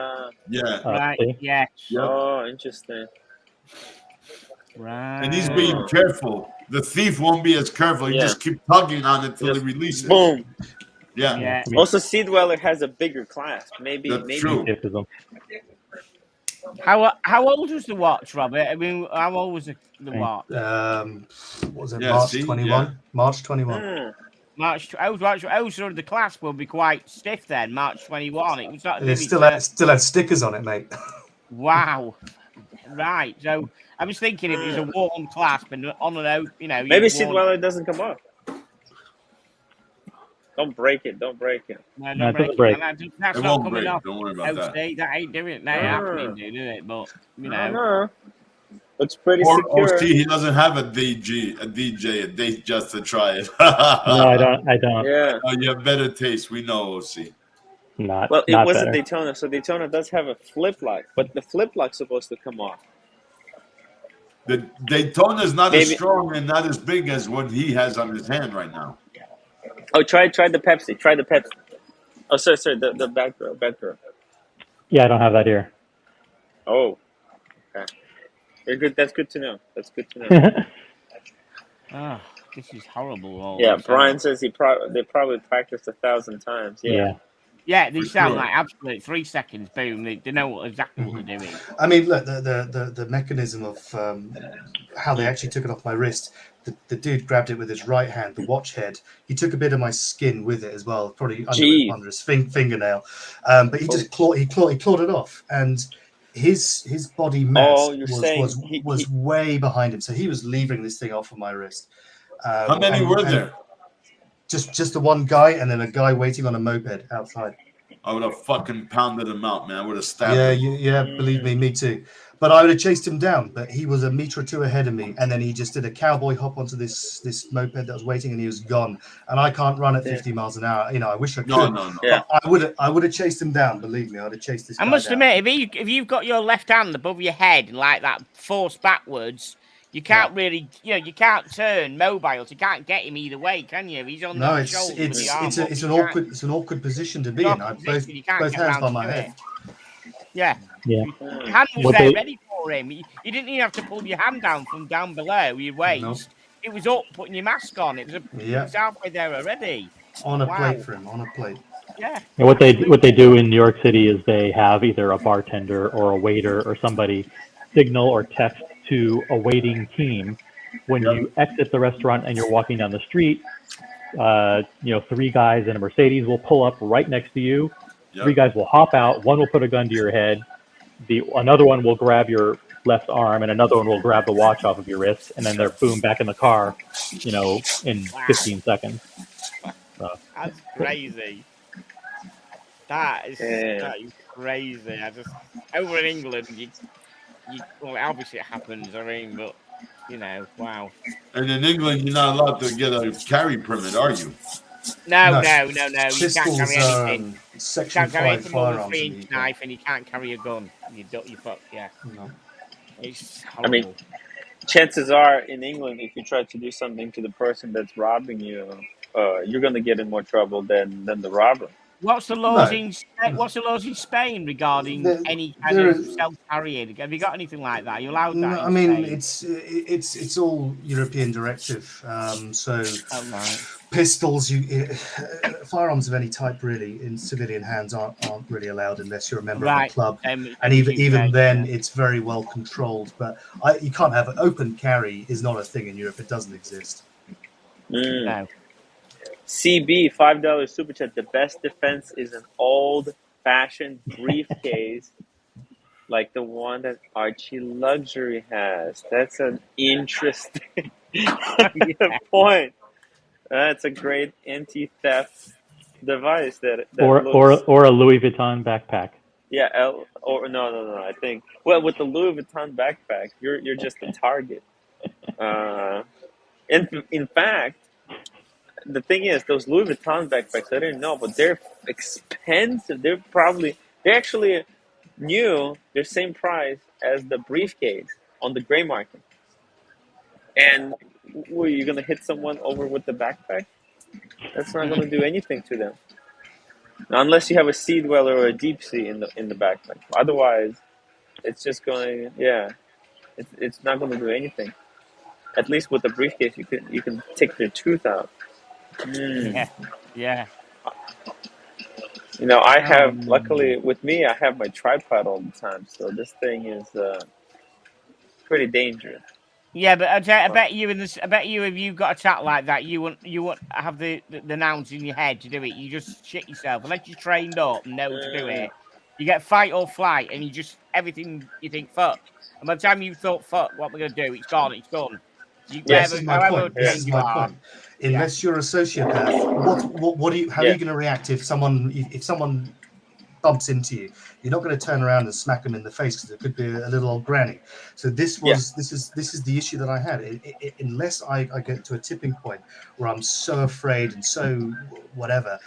Right. Yeah. Oh, interesting. Right. And he's being careful. The thief won't be as careful. He just keep tugging on it until he releases. Boom. Yeah. Also, Sea Dweller has a bigger clasp. Maybe. True. How old was the watch, Robert? I mean, how old was the watch? What was it? March 21. March 21. March. I was sure the clasp will be quite stiff then. March 21. It was not. It still had stickers on it, mate. Wow. Right. So I was thinking if it was a warm clasp and on and out, Maybe Sea Dweller doesn't come off. Don't break it. No, don't break it. That's it not won't coming break. off. Don't worry about that. That ain't doing it. That ain't happening, dude, is it? But No. Looks pretty secure. OC, he doesn't have a DJ just to try it. No, I don't. Yeah. Oh, you have better taste. We know, OC. Well, it was a Daytona, so Daytona does have a flip lock, but the flip lock's supposed to come off. The Daytona is not as strong and not as big as what he has on his hand right now. Oh, try the Pepsi. Try the Pepsi. Oh, sorry, the back row. Yeah, I don't have that here. Oh, okay. You're good. That's good to know. Oh, this is horrible. Brian says they probably practiced 1,000 times. Yeah, they sound like absolute 3 seconds. Boom! They know exactly what they're doing. I mean, look, the mechanism of how they actually took it off my wrist. The dude grabbed it with his right hand, the watch head. He took a bit of my skin with it as well, probably under his fingernail. But he just clawed it off, and his body mass was way behind him. So he was leaving this thing off of my wrist. How many were there? Just the one guy, and then a guy waiting on a moped outside. I would have fucking pounded him out, man. I would have stabbed him. Yeah, believe me too. But I would have chased him down. But he was a meter or two ahead of me, and then he just did a cowboy hop onto this moped that was waiting, and he was gone. And I can't run at 50 miles an hour. You know, I wish I could. No. Yeah. But I would have chased him down. Believe me, I'd have chased this guy I must down. admit, if you've got your left hand above your head and like that forced backwards, you can't really, you can't turn mobiles. You can't get him either way, can you? He's on the shoulder. It's an awkward position to be in. I both hands by my head. Yeah. Yeah. Your hand was there ready for him. You didn't even have to pull your hand down from down below your waist. No. It was up putting your mask on. It was halfway there already. On a plate for him. On a plate. Yeah. And what they do in New York City is they have either a bartender or a waiter or somebody signal or text to a waiting team when you exit the restaurant and you're walking down the street. 3 guys in a Mercedes will pull up right next to you. 3 guys will hop out. One will put a gun to your head. Another one will grab your left arm, and another one will grab the watch off of your wrist, and then they're boom back in the car, in 15 seconds. So. That's crazy. That is crazy. Over in England, well, obviously it happens. I mean, but wow. And in England, you're not allowed to get a carry permit, are you? No. Pistols, you can't carry anything. Section You can't carry 5 anything more than a firearms. 3-inch knife, and you can't carry a gun. You fuck, yeah. No. It's I mean, horrible. chances are in England, if you try to do something to the person that's robbing you, you're going to get in more trouble than the robber. What's the laws in Spain regarding any kind of self-carrying? Have you got anything like that? Are you allowed that? No, I mean, it's all European directive. So pistols, firearms of any type really in civilian hands aren't really allowed unless you're a member of a club. And even then, it's very well controlled. But you can't have an open carry is not a thing in Europe. It doesn't exist. No. CB, $5 super chat. The best defense is an old-fashioned briefcase like the one that Archie Luxury has. That's an interesting point. That's a great anti-theft device. Or a Louis Vuitton backpack. Yeah, no. I think with the Louis Vuitton backpack, you're just a target. In fact. The thing is, those Louis Vuitton backpacks, I didn't know, but they're expensive. They're actually new, they're same price as the briefcase on the gray market. And were you going to hit someone over with the backpack? That's not going to do anything to them. Now, unless you have a sea dweller or a deep sea in the backpack. Otherwise, it's just going, it's not going to do anything. At least with the briefcase, you can take their tooth out. Yeah. I have, luckily with me, I have my tripod all the time. So this thing is pretty dangerous. Yeah, but I bet you if you've got a chat like that, you won't have the nouns in your head to do it. You just shit yourself. Unless you're trained up and know to do it. You get fight or flight, and everything you think, fuck. And by the time you thought, fuck, what we're going to do, it's gone. This is my point. Unless you're a sociopath, how are you going to react if someone bumps into you? You're not going to turn around and smack them in the face because it could be a little old granny. So this is the issue that I had. Unless I get to a tipping point where I'm so afraid and so whatever,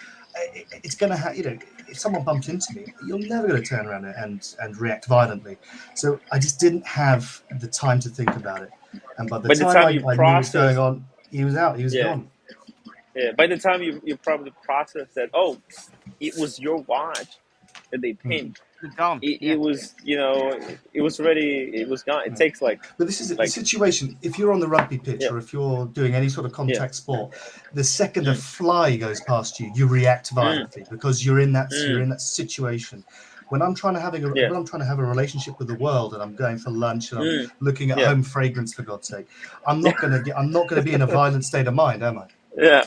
it's going to have, if someone bumps into me, you're never going to turn around and react violently. So I just didn't have the time to think about it. And by the time I knew what was going on, he was out. He was gone. Yeah. By the time you probably processed that, it was your watch that they pinned. Gone. It was, it was already, it was gone. It takes But this is the situation. If you're on the rugby pitch or if you're doing any sort of contact sport, the second a fly goes past you, you react violently because you're in that situation. When I'm trying to have a relationship with the world and I'm going for lunch and I'm looking at home fragrance, for God's sake, I'm not gonna be in a violent state of mind, am I? Yeah.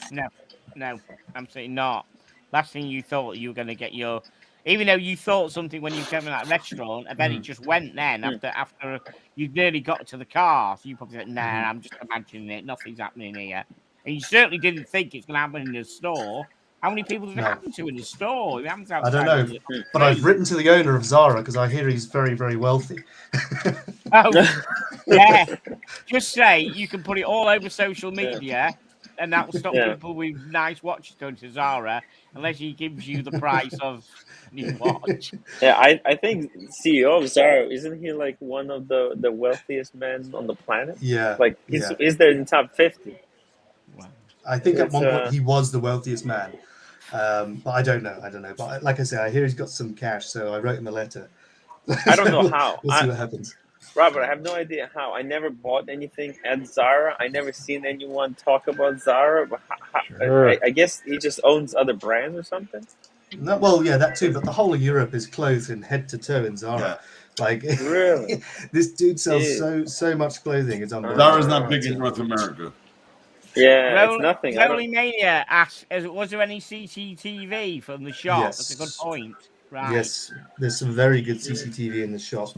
No, absolutely not. Last thing you thought you were gonna get even though you thought something when you came in that restaurant, I bet it just went then after you nearly got to the car. So you probably said, nah, I'm just imagining it. Nothing's happening here. And you certainly didn't think it's going to happen in a store. How many people does it happen to in a store? It happens I don't outside. know, but I've written to the owner of Zara because I hear he's very, very wealthy. Oh, yeah. Just say you can put it all over social media, and that will stop people with nice watches going to Zara unless he gives you the price of new watch. Yeah, I think CEO of Zara, isn't he like one of the wealthiest men on the planet? Yeah, Like he's there in top 50. Wow. I think at one point he was the wealthiest man, but I don't know. But like I say, I hear he's got some cash, so I wrote him a letter. I don't know how. We'll see what happens. Robert, I have no idea how. I never bought anything at Zara. I never seen anyone talk about Zara. But Sure. I guess he just owns other brands or something. No, well, yeah, that too. But the whole of Europe is clothed in head to toe in Zara. Yeah. Like, Really? this dude sells so much clothing. It's unbelievable. Zara's not big in North America. Yeah, it's nothing. Rolly Mania asks, was there any CCTV from the shop? Yes. That's a good point. Right. Yes, there's some very good CCTV in the shop.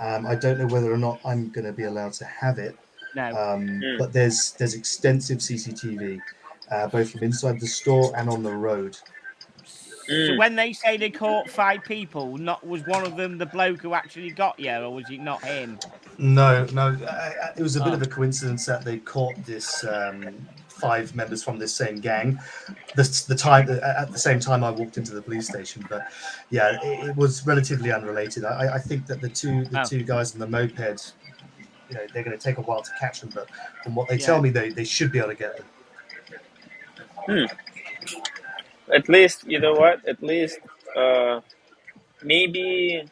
I don't know whether or not I'm going to be allowed to have it. No. But there's extensive CCTV, both from inside the store and on the road. So when they say they caught 5 people, was one of them the bloke who actually got you, or was it not him? No. It was a bit of a coincidence that they caught this 5 members from this same gang. At the same time I walked into the police station, but yeah, it was relatively unrelated. I think that the two guys on the moped, they're going to take a while to catch them, but from what they tell me, they should be able to get them. At least, you know what? At least, maybe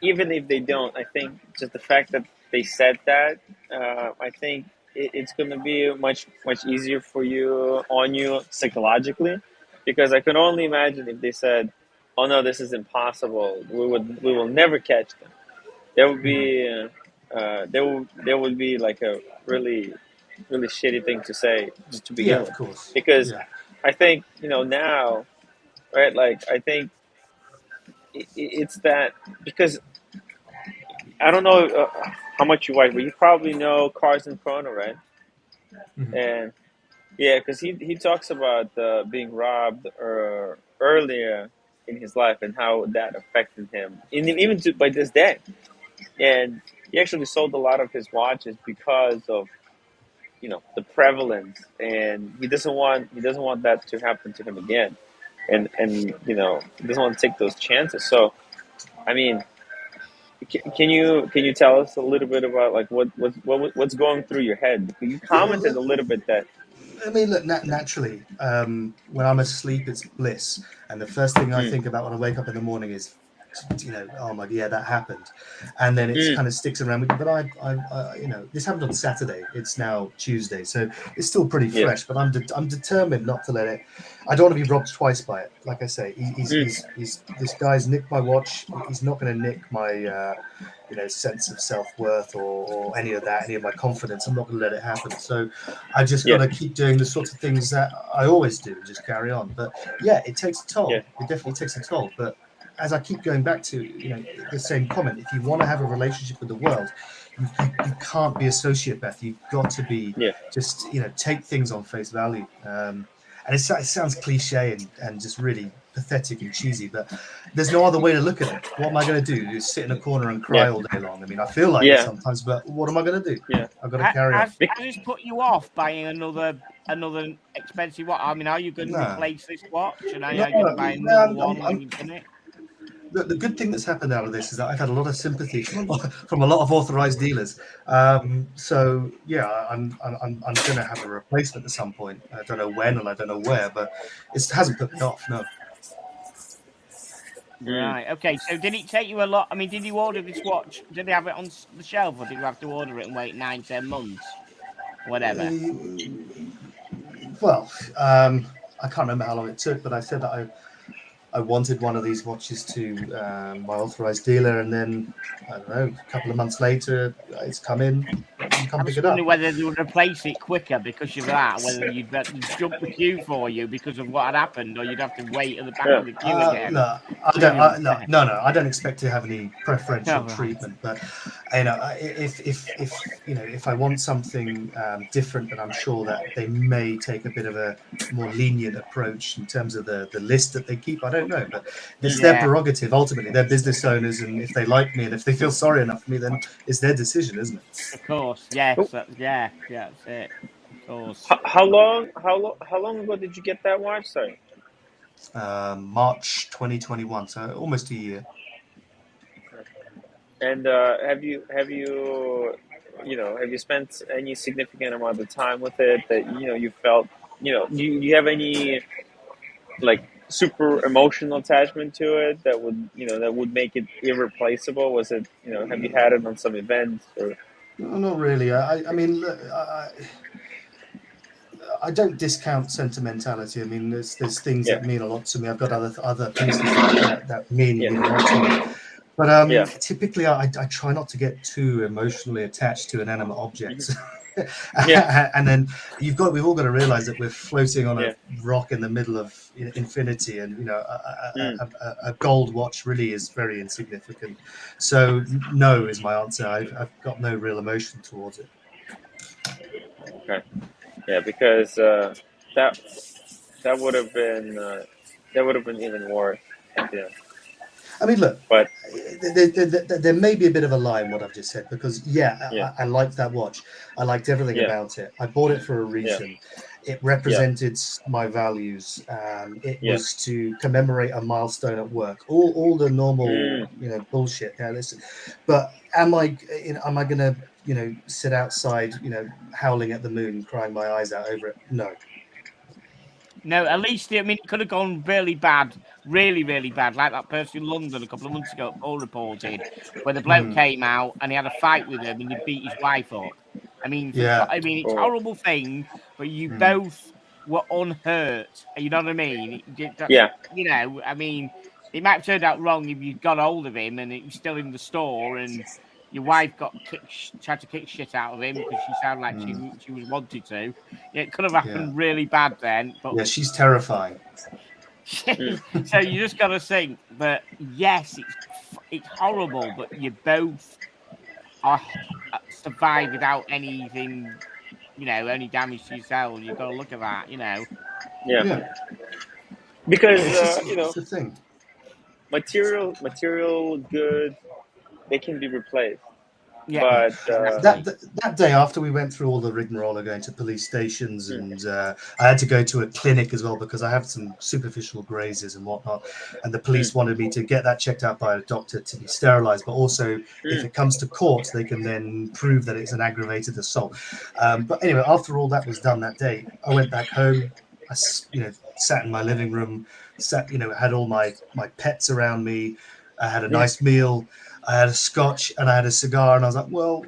even if they don't, I think just the fact that they said that, I think it's going to be much easier for you psychologically, because I can only imagine if they said, "Oh no, this is impossible. We will never catch them." There would be there would be like a really shitty thing to say just to begin with, of course, because I think now, right? Like I think it's that, because I don't know how much you watch, but you probably know Carson Chrono, right? Mm-hmm. And yeah, because he talks about being robbed earlier in his life and how that affected him, and even by this day. And he actually sold a lot of his watches because of the prevalence, and he doesn't want that to happen to him again, and he doesn't want to take those chances. So, I mean, can you tell us a little bit about like what's going through your head? You commented a little bit that. I mean, look, naturally, when I'm asleep, it's bliss, and the first thing I think about when I wake up in the morning is, oh my, yeah, that happened, and then it kind of sticks around with me. But I this happened on Saturday. It's now Tuesday, so it's still pretty fresh. But I'm determined not to let it. I don't want to be robbed twice by it. Like I say, he's this guy's nicked my watch. He's not going to nick my sense of self-worth or any of my confidence. I'm not going to let it happen. So I just got to keep doing the sorts of things that I always do and just carry on. But yeah, it takes a toll. It definitely takes a toll. But as I keep going back to the same comment, if you want to have a relationship with the world, you can't be a sociopath. You've got to be just take things on face value. And it sounds cliche and just really pathetic and cheesy, but there's no other way to look at it. What am I going to do? Is sit in a corner and cry all day long? I mean, I feel like it sometimes, but what am I going to do? I've got to carry on. Has this put you off buying another expensive watch? I mean, are you going to replace this watch? And are you going to buy another one when you've done it? The good thing that's happened out of this is that I've had a lot of sympathy from a lot of authorized dealers. So yeah, I'm going to have a replacement at some point. I don't know when and I don't know where, but it hasn't put me off. No. Right. Okay. So did it take you a lot? I mean, did you order this watch? Did they have it on the shelf, or did you have to order it and wait 9-10 months, whatever? Well, I can't remember how long it took, but I said that I wanted one of these watches to my authorized dealer, and then I don't know, a couple of months later, it's come in. You come pick it up. Whether they would replace it quicker because of that, whether you'd jump the queue for you because of what had happened, or you'd have to wait at the back of the queue again. No, I don't expect to have any preferential treatment, but If I want something different, then I'm sure that they may take a bit of a more lenient approach in terms of the list that they keep. I don't know, but it's their prerogative. Ultimately, they're business owners, and if they like me and if they feel sorry enough for me, then it's their decision, isn't it? Of course, yes, Oh. that's it. Of course. How long ago did you get that watch? Sorry. March 2021, so almost a year. And have you spent any significant amount of time with it that you felt do you have any like super emotional attachment to it that would make it irreplaceable? Was it have you had it on some events or? No, not really. I mean, look, I don't discount sentimentality. I mean, there's things that mean a lot to me. I've got other pieces that mean a lot to me. But typically, I try not to get too emotionally attached to inanimate objects. And then we've all got to realize that we're floating on a rock in the middle of infinity, and a gold watch really is very insignificant. So no is my answer. I've got no real emotion towards it. Okay. Yeah, because that would have been even worse. Yeah. I mean, look, but there may be a bit of a lie in what I've just said, because I liked that watch. I liked everything about it. I bought it for a reason. It represented my values. It was to commemorate a milestone at work. All the normal, bullshit. Yeah, listen. But am I going to, sit outside, howling at the moon, crying my eyes out over it? No. No, at least it could have gone really bad, really, really bad, like that person in London a couple of months ago, all reported, where the bloke came out and he had a fight with him and he beat his wife up. I mean, it's a horrible thing, but you both were unhurt. You know what I mean? It might have turned out wrong if you got hold of him and he was still in the store and your wife tried to kick shit out of him because she sounded like she was wanted to. It could have happened really bad then. But she's terrifying. So you just got to think that yes, it's horrible, but you both are survived without anything, any damage to yourself. You've got to look at that, Yeah. Because it's the thing. Material good, they can be replaced. Yeah. But that day after we went through all the rigmarole of going to police stations, and I had to go to a clinic as well because I have some superficial grazes and whatnot, and the police wanted me to get that checked out by a doctor to be sterilized, but also if it comes to court they can then prove that it's an aggravated assault. But anyway, after all that was done that day, I went back home. I sat in my living room, had all my pets around me. I had a nice meal. I had a scotch and I had a cigar, and I was like, well,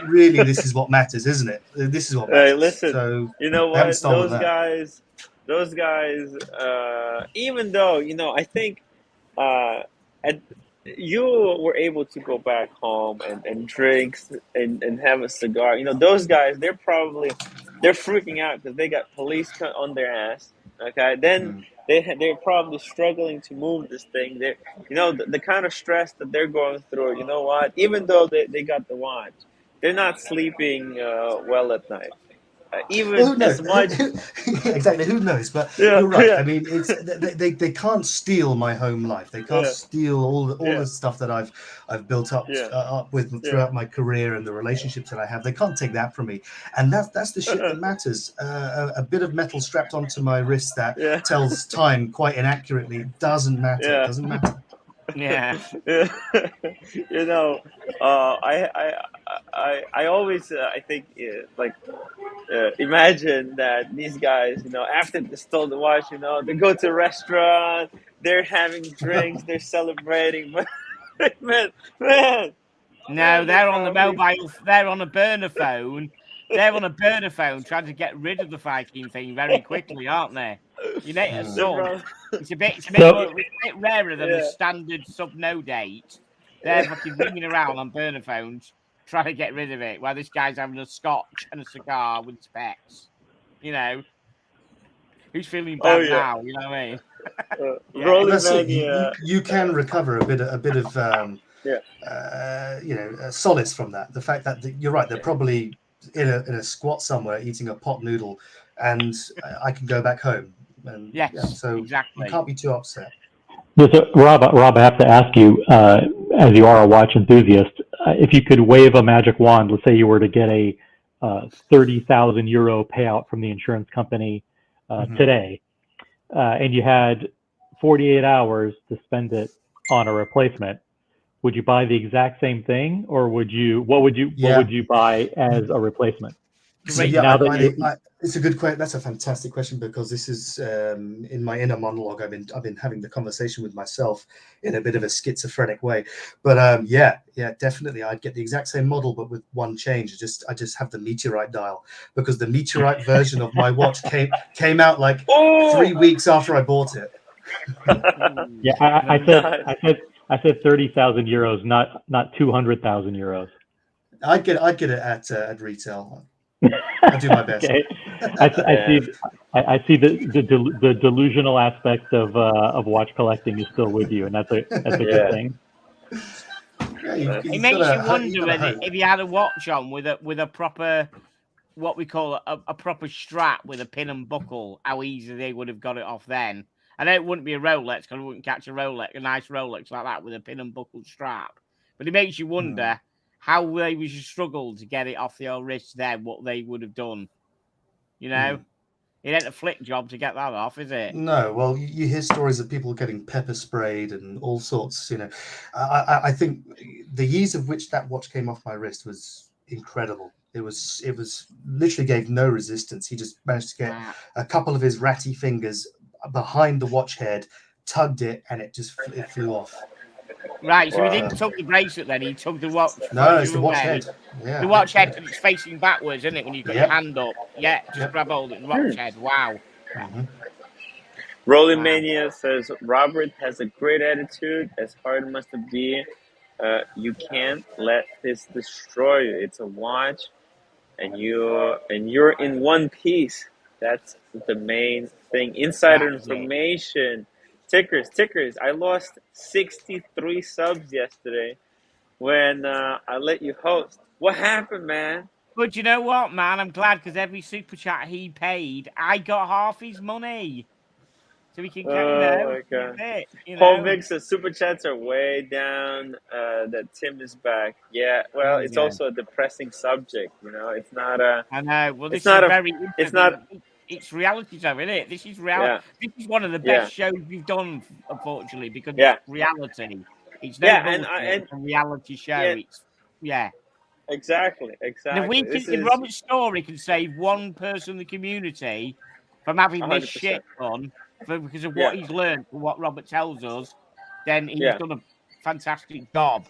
really, this is what matters, isn't it? This is what matters. Listen, so you know what? Those guys, even though, I think you were able to go back home and drink and have a cigar. Those guys, they're freaking out because they got police on their ass. Okay, then they're probably struggling to move this thing. They, the kind of stress that they're going through. You know what? Even though they got the watch, they're not sleeping well at night. Even as much exactly, who knows? But you're right. I mean, it's they can't steal my home life. They can't steal all the stuff that I've built up with throughout my career and the relationships that I have. They can't take that from me, and that's the shit that matters. A bit of metal strapped onto my wrist that tells time quite inaccurately doesn't matter. It doesn't matter. Yeah. I always I think imagine that these guys, after they stole the watch, they go to a restaurant, they're having drinks, they're celebrating. man. No, they're on the mobile. They're on a burner phone. They're on a burner phone trying to get rid of the Viking thing very quickly, aren't they? It's a bit rarer than the standard sub-no date. They're fucking ringing around on burner phones trying to get rid of it, while this guy's having a scotch and a cigar with his pets. Who's feeling bad now? You know what I mean? You can recover a bit of solace from that. The fact that you're right, they're probably in a squat somewhere eating a pot noodle, and I can go back home. And Yes, so exactly. you can't be too upset. Rob, I have to ask you, as you are a watch enthusiast, if you could wave a magic wand, let's say you were to get a 30,000 euro payout from the insurance company today, and you had 48 hours to spend it on a replacement, would you buy the exact same thing, or what would you buy as a replacement? So yeah, it's a good question. That's a fantastic question, because this is in my inner monologue. I've been having the conversation with myself in a bit of a schizophrenic way. But yeah, definitely, I'd get the exact same model, but with one change. I just have the meteorite dial, because the meteorite version of my watch came out like 3 weeks after I bought it. Yeah, I said 30,000 euros, not 200,000 euros. I'd get it at retail. I'll do my best. Okay. I see the delusional aspect of watch collecting is still with you, and that's a good thing. Yeah, it makes you wonder if you had a watch on with a proper, what we call a proper strap with a pin and buckle, how easy they would have got it off then. I know it wouldn't be a Rolex, because I wouldn't catch a nice Rolex like that with a pin and buckle strap. But it makes you wonder how they would struggle to get it off the old wrist then, what they would have done. You know? It ain't a flick job to get that off, is it? No. Well, you hear stories of people getting pepper sprayed and all sorts. I think the ease of which that watch came off my wrist was incredible. It was literally gave no resistance. He just managed to get a couple of his ratty fingers behind the watch head, tugged it, and it flew off. Right, so he didn't tug the bracelet then, he tugged the watch. No, it's the watch head. Yeah, the watch head, it's facing backwards, isn't it, when you've got your hand up? Yeah, just grab hold of the watch head. Wow. Rolling Mania says, Robert has a great attitude, as hard must it be. You can't let this destroy you. It's a watch, and you're in one piece. That's the main thing. Insider information. Tickers. I lost 63 subs yesterday when I let you host. What happened, man? But you know what, man? I'm glad, because every super chat he paid, I got half his money. So we can, Paul Vic says super chats are way down. That Tim is back. Yeah, well, it's also a depressing subject. It's not a. I know. Well, this is very interesting. It's not. It's reality show, isn't it? This is reality. Yeah. This is one of the best shows we've done, unfortunately, because it's reality. It's no it's a reality show. Yeah. Exactly. And if Robert's story can save one person in the community from having 100%. This shit done because of what he's learned, from what Robert tells us, then he's done a fantastic job.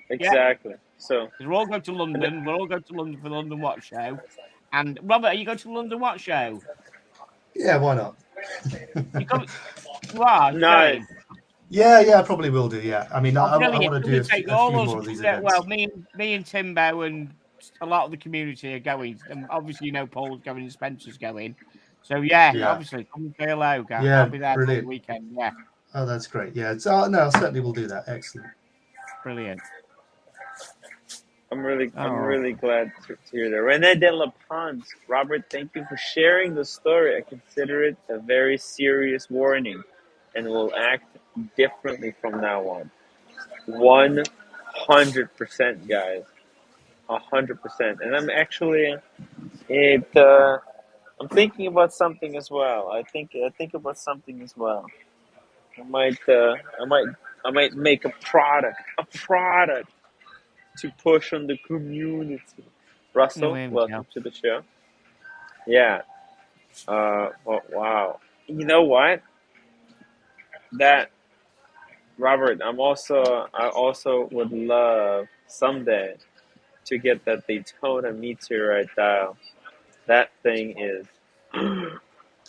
Exactly. So we'll all go to London. We'll all go to London for the London Watch Show. And Robert, are you going to the London Watch Show? Yeah, why not? You are? Nice. Yeah, I probably will do. Yeah, I mean, I want to do a few more of these events. Well, me and Timbo and a lot of the community are going. And obviously, Paul's going and Spencer's going. So obviously, come and say hello, guys. Yeah, I'll be there for the weekend. Yeah. Oh, that's great. Yeah, I certainly will do that. Excellent. Brilliant. I'm really glad to hear that. René de la Pons, Robert, thank you for sharing the story. I consider it a very serious warning, and will act differently from now on. 100%, guys. 100%. And I'm actually I'm thinking about something as well. I think about something as well. I might make a product to push on the community. Russell, welcome to the show. Yeah. Wow. You know what? Robert, I also would love someday to get that Daytona meteorite dial. That thing is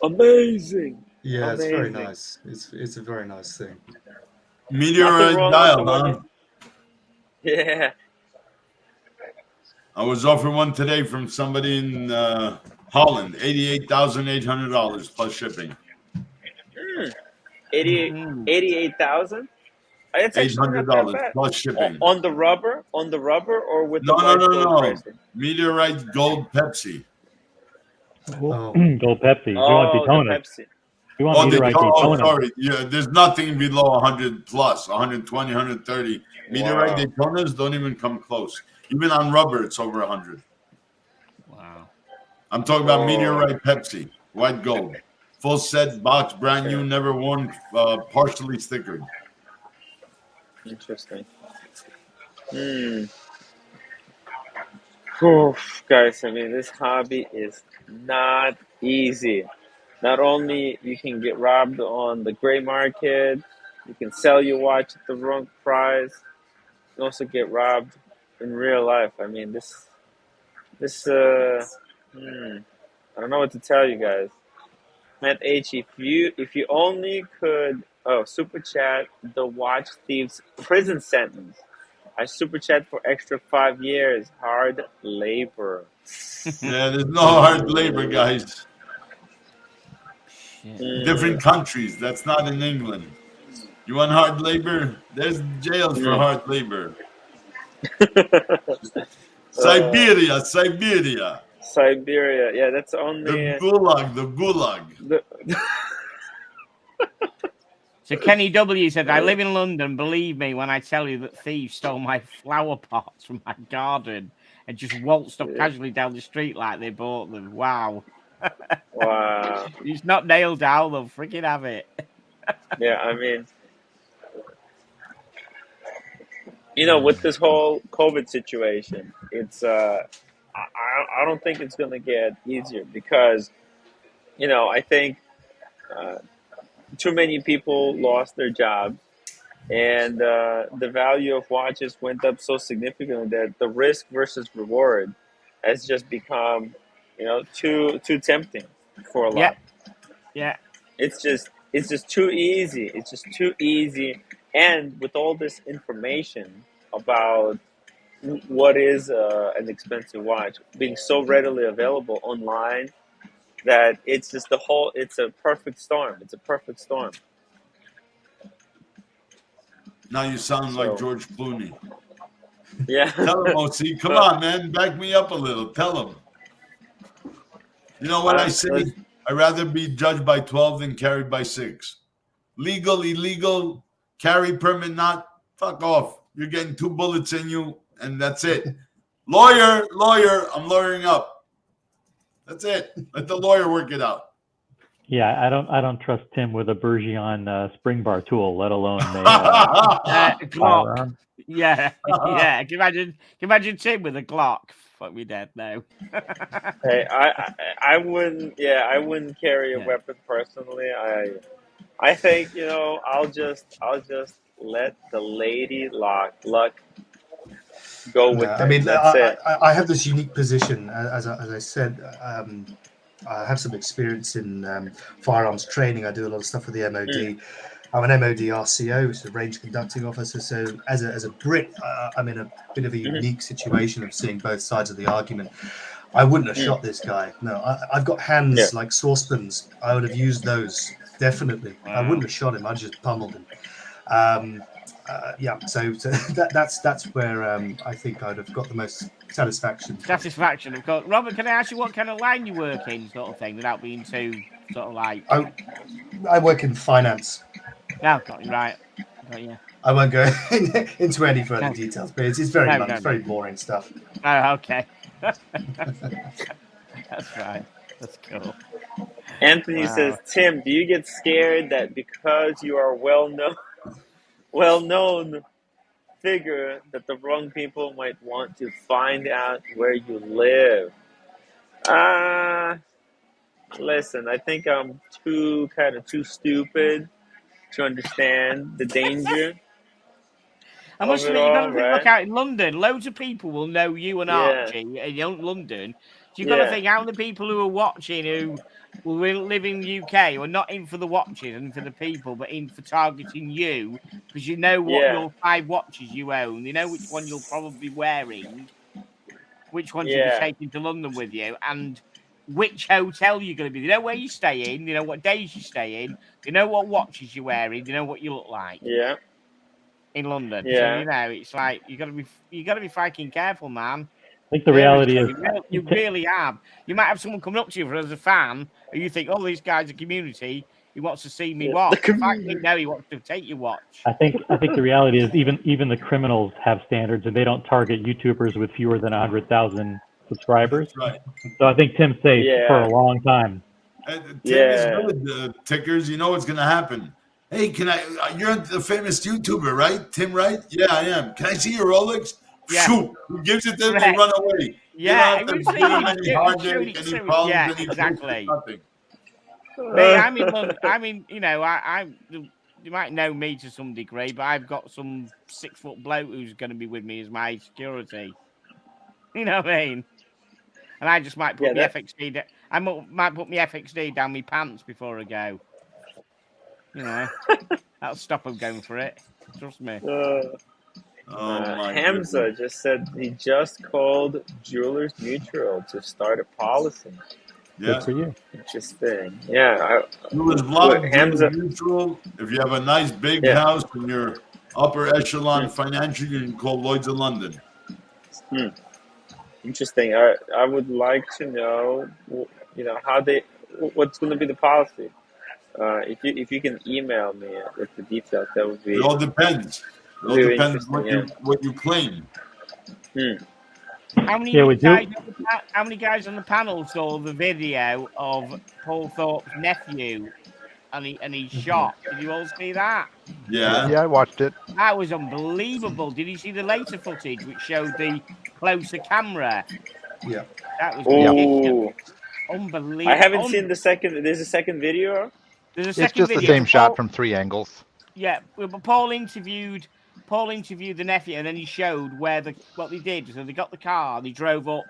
amazing. Yeah, it's very nice. It's a very nice thing. Meteorite dial, huh? Yeah. I was offered one today from somebody in Holland, $88,800 plus shipping. 88,000? It's actually not that $800 bad. plus shipping. On the rubber, or with the No, white gold no. bracelet? Meteorite gold Pepsi. Oh. Gold Pepsi. We want Oh, the Daytona. Pepsi. We want meteorite Daytona. Sorry. Yeah, there's nothing below 100 plus, 120, 130. Meteorite Wow. Daytonas don't even come close. Even on rubber, it's over 100. Wow. I'm talking about Oh. Meteorite Pepsi, white gold. Full set, box, brand new, never worn, partially stickered. Interesting. Oof, guys, I mean, this hobby is not easy. Not only you can get robbed on the gray market, you can sell your watch at the wrong price. You can also get robbed in real life. I mean, I don't know what to tell you guys. Matt H, if you only could, super chat the watch thieves prison sentence. I super chat for extra 5 years. Hard labor. Yeah, there's no hard labor, guys. Different countries. That's not in England. You want hard labor? There's jails for hard labor. Siberia. Siberia. Yeah, that's only The gulag. So Kenny W said, I live in London. Believe me when I tell you that thieves stole my flower pots from my garden and just waltzed up casually down the street like they bought them. Wow. Wow. It's not nailed down. They'll freaking have it. Yeah, I mean, with this whole COVID situation, it's I don't think it's gonna get easier because I think too many people lost their jobs, and the value of watches went up so significantly that the risk versus reward has just become too tempting for a lot. Yeah. It's just too easy. It's just too easy, and with all this information about what is an expensive watch being so readily available online, that it's just it's a perfect storm. It's a perfect storm. Now you sound like George Clooney. Yeah. Tell him, OC. Come on, man. Back me up a little. Tell him. You know what I say? I'd rather be judged by 12 than carried by 6. Legal, illegal, carry permit, not. Fuck off. You're getting 2 bullets in you, and that's it. Lawyer, I'm lawyering up. That's it. Let the lawyer work it out. Yeah, I don't trust Tim with a Bergeon spring bar tool, let alone Glock. firearm. Yeah. Can you imagine Tim with a Glock? Fuck me dead now. Hey, I wouldn't. Yeah, I wouldn't carry a weapon personally. I think I'll just let the lady luck go with it. I mean, That's it. I have this unique position, as I said. I have some experience in firearms training. I do a lot of stuff with the MOD. I'm an MOD RCO, which is a range conducting officer. So as a Brit, I'm in a bit of a unique situation of seeing both sides of the argument. I wouldn't have shot this guy. No, I've got hands like saucepans. I would have used those, definitely. I wouldn't have shot him. I'd just pummeled him. So that's where I think I'd have got the most satisfaction. Satisfaction, of course. Robert, can I ask you what kind of line you work in, sort of thing, without being too sort of like? I work in finance. No, got you right. Got you. I won't go into any further details, but it's very boring stuff. Oh, okay. That's right. That's cool. Anthony says, Tim, do you get scared that because you are well-known figure that the wrong people might want to find out where you live? Listen, I think I'm too stupid to understand the danger. I must admit, you've got to think, look out in London. Loads of people will know you and Archie in London. So you've got to think how many people who are watching who will live in the UK who are not in for the watches and for the people, but in for targeting you because you know what your 5 watches you own. You know which one you'll probably be wearing, which ones you'll be taking to London with you, and which hotel you're going to be. You know where you stay in. You know what days you stay in. You know what watches you're wearing. You know what you look like. Yeah. in London. So Yeah. it's like you got to be fucking careful, man. I think the reality is you really have. You might have someone coming up to you as a fan, and you think, "Oh, this guy's a community. He wants to see me watch." In fact, no, he wants to take your watch. I think the reality is even the criminals have standards, and they don't target YouTubers with fewer than 100,000 subscribers. Right. So I think Tim's safe for a long time. Tim is good, Tickers. You know what's going to happen. Hey, you're the famous YouTuber, right? Tim, right? Yeah, I am. Can I see your Rolex? Yeah. Shoot. He gives it to them, they run away. Yeah. You don't have to give them any heartache, any problems, any exactly. nothing. Me, I mean, you might know me to some degree, but I've got some 6-foot bloke who's going to be with me as my security. You know what I mean? And I just might put my FXD. I might put my FXD down my pants before I go. You know, that'll stop him going for it. Trust me. Hamza just said he just called Jewelers Mutual to start a policy. Yeah. Good for you. Interesting. Yeah. Jewelers Vlog, Hamza Mutual. If you have a nice big house and you're upper echelon financially, you can call Lloyd's of London. Interesting. I would like to know, what's going to be the policy. If you can email me with the details, that would be. It all depends. It all depends what you claim. How many guys on the panel saw the video of Paul Thorpe's nephew and he's shot? Did you all see that? Yeah. Yeah, I watched it. That was unbelievable. Did you see the later footage which showed the closer camera? Yeah. That was ridiculous. Unbelievable. I haven't seen the second. There's a second video. It's just the same shot from 3 angles. Yeah, but Paul interviewed the nephew, and then he showed what they did. So they got the car, they drove up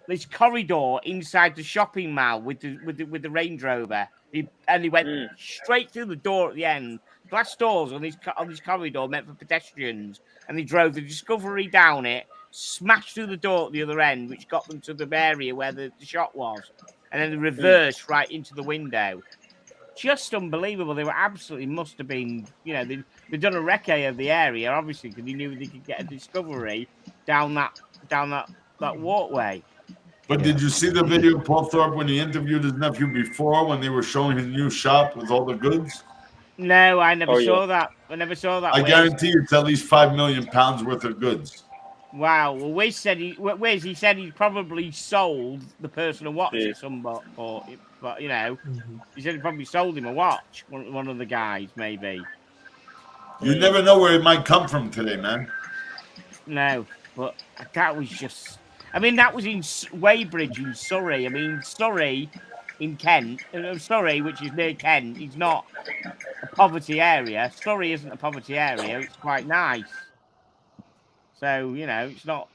this corridor inside the shopping mall with the Range Rover, and he went straight through the door at the end. Glass doors on this corridor meant for pedestrians, and they drove the Discovery down it, smashed through the door at the other end, which got them to the area where the shot was, and then they reversed right into the window. Just unbelievable. They were absolutely must have been, they'd done a recce of the area, obviously, because they knew they could get a Discovery down that walkway. But did you see the video of Paul Thorpe when he interviewed his nephew before, when they were showing his new shop with all the goods? No, I never saw that. I never saw that. I guarantee it's at least £5 million worth of goods. Wow. Well, Wiz said he probably sold the person a watch at some point. But he said he probably sold him a watch. One of the guys, maybe. You never know where it might come from today, man. No, but that was just. I mean, that was in Weybridge in Surrey. I mean, Surrey in Kent. Surrey, which is near Kent, is not a poverty area. Surrey isn't a poverty area. It's quite nice. So it's not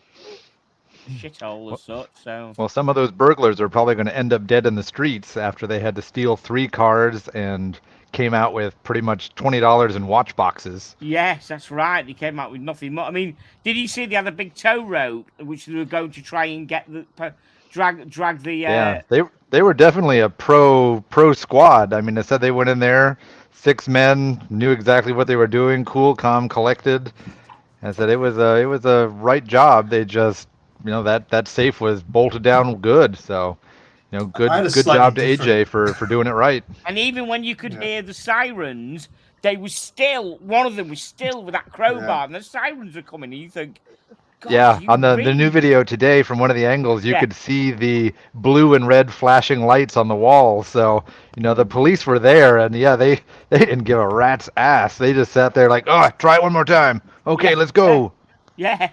a shithole as such. So well, some of those burglars are probably going to end up dead in the streets after they had to steal 3 cars and came out with pretty much $20 in watch boxes. Yes, that's right. They came out with nothing more. I mean, did you see they had a big tow rope which they were going to try and get the drag the? Yeah, they were definitely a pro squad. I mean, they said they went in there, 6 men, knew exactly what they were doing, cool, calm, collected. I said it was a right job. They just that safe was bolted down good. So good job to AJ for doing it right. And even when you could hear the sirens, one of them was still with that crowbar, and the sirens were coming. And you think, God, on the new video today from one of the angles, you could see the blue and red flashing lights on the wall. So the police were there, and they didn't give a rat's ass. They just sat there like, oh, try it one more time. Okay, let's go. Yeah.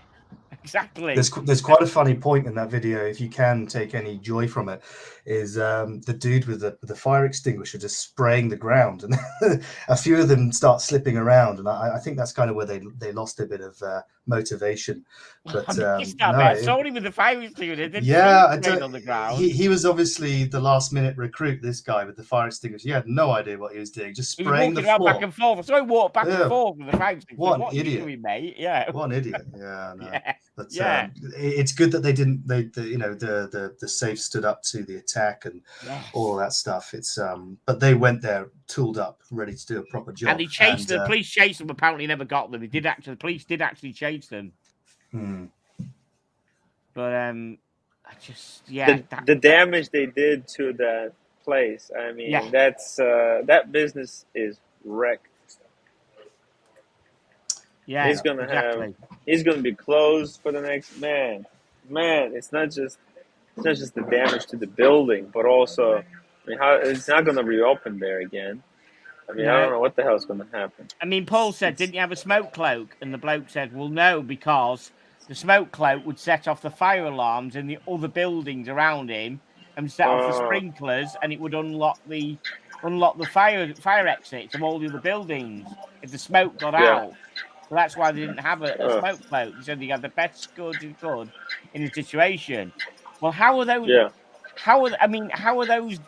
Exactly. There's quite a funny point in that video, if you can take any joy from it, is the dude with the fire extinguisher just spraying the ground, and a few of them start slipping around, and I think that's kind of where they lost a bit of motivation. But I saw him with the fire extinguisher. On the ground. He was obviously the last minute recruit. This guy with the fire extinguisher, he had no idea what he was doing, just spraying the floor back and forth. So he walked back and forth with the fire extinguisher. What an idiot, doing, mate? Yeah, what an idiot. Yeah, no. Yeah. But it's good that they didn't. The safe stood up to the attack. attack and Yes. all that stuff. It's but they went there tooled up, ready to do a proper job. And they chased the police chased them. Apparently, never got them. The police did actually chase them. But I just the damage they did to that place. I mean, that's that business is wrecked. Yeah, he's gonna be closed for the next man. It's not just the damage to the building, but also, I mean, how it's not gonna reopen there again. I mean, I don't know what the hell's gonna happen. I mean, Paul said, didn't you have a smoke cloak? And the bloke said, well, no, because the smoke cloak would set off the fire alarms in the other buildings around him and set off the sprinklers, and it would unlock the fire exits of all the other buildings if the smoke got out. So that's why they didn't have a smoke cloak. They said they had the best scourge you could in the situation. Well, how are those? Yeah. How are those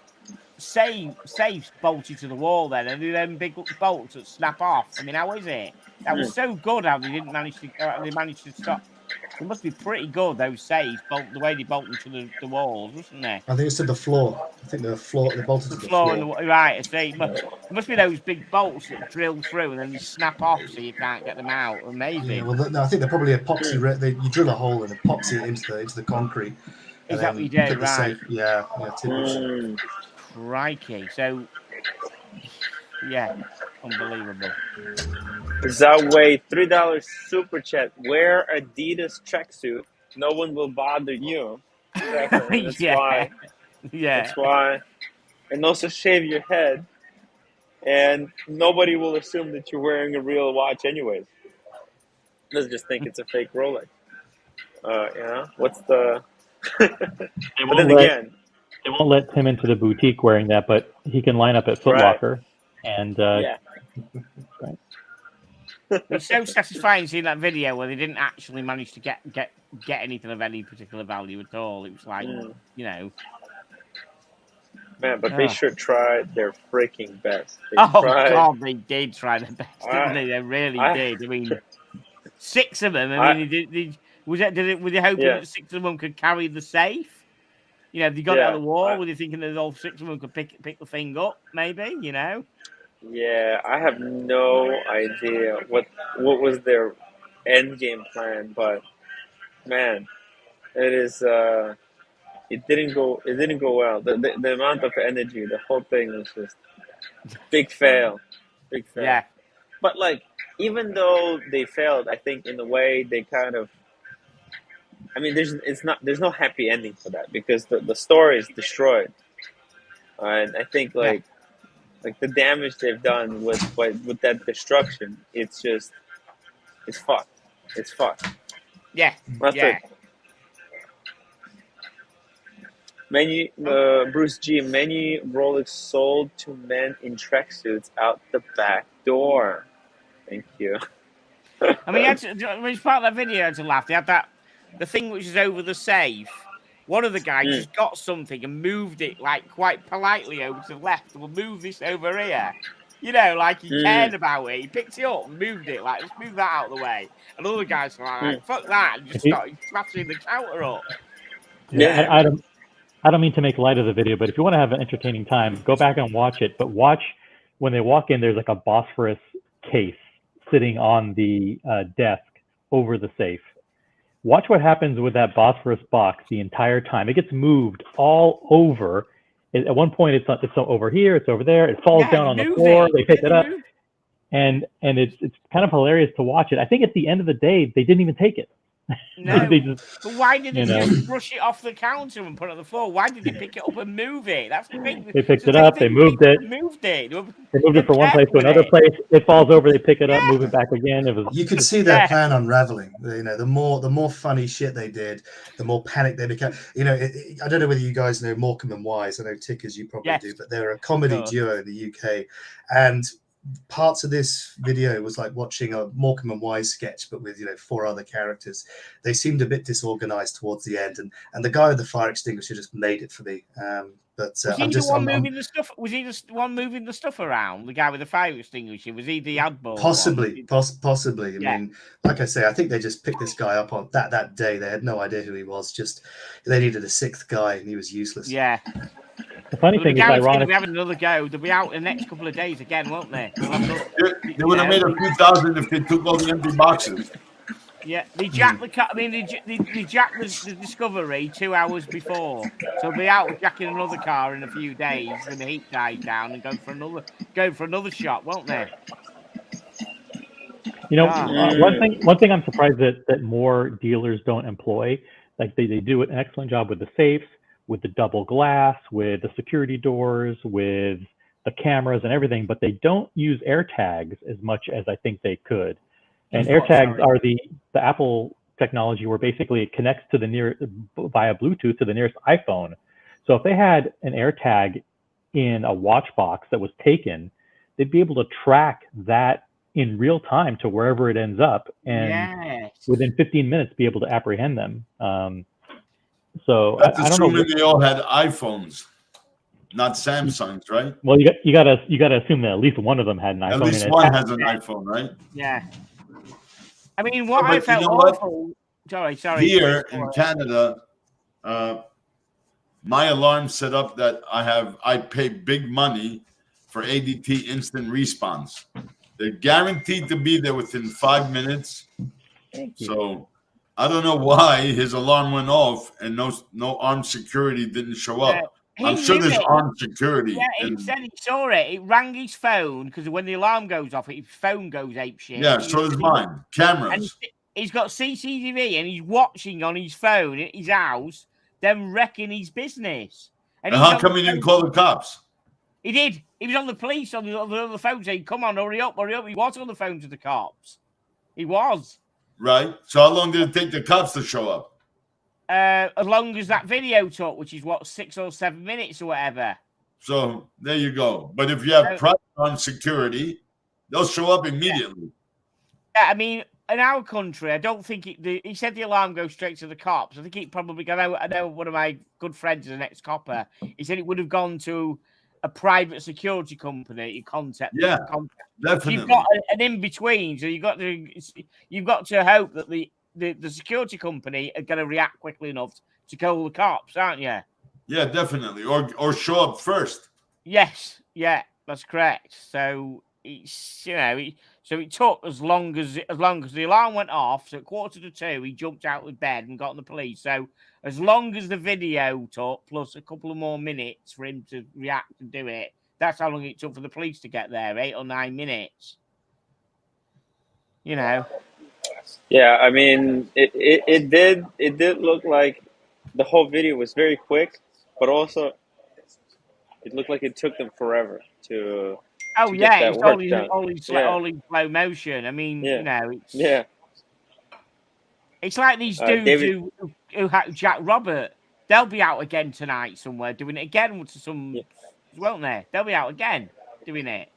safes bolted to the wall? Then are they them big bolts that snap off? I mean, how is it? That was so good. How they didn't manage to? They managed to stop. It must be pretty good, those safes, the way they bolt them to the walls, wasn't they? I think it's to the floor. I think the bolted to the floor. Right, I see. It must be those big bolts that drill through and then they snap off so you can't get them out. Amazing. Yeah, well, no, I think they're probably epoxy. You drill a hole and epoxy it into the concrete. Is that what you did? Right. Yeah, typically. Crikey. So, yeah, unbelievable. Zaway, $3 super chat. Wear Adidas tracksuit. No one will bother you. Exactly. That's why. Yeah. That's why. And also shave your head. And nobody will assume that you're wearing a real watch anyways. Let's just think it's a fake Rolex. What's the... But then again... They won't let Tim into the boutique wearing that, but he can line up at Foot Locker. And, yeah. Right. It's so satisfying seeing that video where they didn't actually manage to get anything of any particular value at all. It was like, Man, but they sure tried their freaking best. God, they did try their best, didn't they? They really did. I mean, 6 of them. I mean, were they hoping that 6 of them could carry the safe? You know, they got it on the wall. Were they thinking that all 6 of them could pick the thing up? Maybe, you know. Yeah, I have no idea what was their end game plan, but man, it is. It didn't go well. The amount of energy, the whole thing was just big fail. Yeah. But like, even though they failed, I think in a way they kind of. I mean, there's no happy ending for that because the story is destroyed, and I think like the damage they've done with that destruction, it's fucked. It's fucked. Yeah. That's it. Bruce G. Many Rolex sold to men in tracksuits out the back door. Thank you. I mean, it's part of that video. I had to laugh. They had the thing which is over the safe. One of the guys just got something and moved it like quite politely over to the left. We'll move this over here. You know, like he cared about it. He picked it up and moved it. Like, let's move that out of the way. And other guys were like, fuck that. And just started smashing the counter up. Yeah. I don't mean to make light of the video, but if you want to have an entertaining time, go back and watch it. But watch when they walk in, there's like a Bosphorus case sitting on the desk over the safe. Watch what happens with that Bosphorus box the entire time. It gets moved all over. At one point, it's over here, it's over there. It falls down on the floor. They pick it up, and it's kind of hilarious to watch it. I think at the end of the day, they didn't even take it. No, but why did they just brush it off the counter and put it on the floor? Why did they pick it up and move it? That's the thing. They picked it up, they moved it. They moved it from one place to another place. It falls over, they pick it up, move it back again. You could see their plan unraveling. You know, the more funny shit they did, the more panic they became. You know, I don't know whether you guys know Morecambe and Wise. I know Tickers, you probably do, but they're a comedy duo in the UK, and parts of this video was like watching a Morecambe and Wise sketch, but with 4 other characters. They seemed a bit disorganized towards the end, and the guy with the fire extinguisher just made it for me. But was he the one moving the stuff? Was he the one moving the stuff around? The guy with the fire extinguisher? Was he the oddball? Possibly. I mean, like I say, I think they just picked this guy up on that day. They had no idea who he was. Just they needed a 6th guy, and he was useless. Yeah. The funny thing is, ironic. We're having another go. They'll be out in the next couple of days again, won't they? They would have made a few thousand if they took all the empty boxes. Yeah, they jacked the car. I mean, they jacked the Discovery 2 hours before, so they'll be out jacking another car in a few days when the heat dies down and go for another shot, won't they? One thing I'm surprised that more dealers don't employ, like they do an excellent job with the safes, with the double glass, with the security doors, with the cameras and everything, but they don't use air tags as much as I think they could. And air tags are the Apple technology where basically it connects to via Bluetooth to the nearest iPhone. So if they had an air tag in a watch box that was taken, they'd be able to track that in real time to wherever it ends up, and within 15 minutes be able to apprehend them. So that's I don't know. Assuming they all had iPhones, not Samsungs, right? Well, you gotta assume that at least one of them had an iPhone. At least one has an iPhone, right? Yeah. I mean, what I felt awful. Sorry. Here in Canada, my alarm set up that I pay big money for ADT instant response. They're guaranteed to be there within 5 minutes. So I don't know why his alarm went off and no armed security didn't show up. I'm sure there's armed security. Yeah, he said he saw it. It rang his phone because when the alarm goes off, his phone goes apeshit. Yeah, so does mine. Cameras. And he's got CCTV and he's watching on his phone at his house, them wrecking his business. And how come he didn't call the cops? He did. He was on the police on the other phone saying, "Come on, hurry up, hurry up." He was on the phone to the cops. He was. Right. So how long did it take the cops to show up? As long as that video took, which is 6 or 7 minutes or whatever. So there you go. But if you have private on security, they'll show up immediately. Yeah, I mean, in our country, I don't think he said the alarm goes straight to the cops. I think it probably. I know one of my good friends is an ex-copper. He said it would have gone to a private security company concept. Yeah, definitely. So you've got an in between, so you've got to hope that the security company are going to react quickly enough to call the cops, aren't you? Yeah, definitely, or show up first. Yes, yeah, that's correct. So it's so it took as long as the alarm went off. So at 1:45, he jumped out of bed and got on the police. So as long as the video took, plus a couple of more minutes for him to react and do it, that's how long it took for the police to get there, 8 or 9 minutes. Yeah, I mean, it did look like the whole video was very quick, but also it looked like it took them forever to. Oh yeah, it's all in slow motion. I mean, it's like these dudes who Jack Robert. They'll be out again tonight somewhere doing it again to some, won't they? They'll be out again doing it.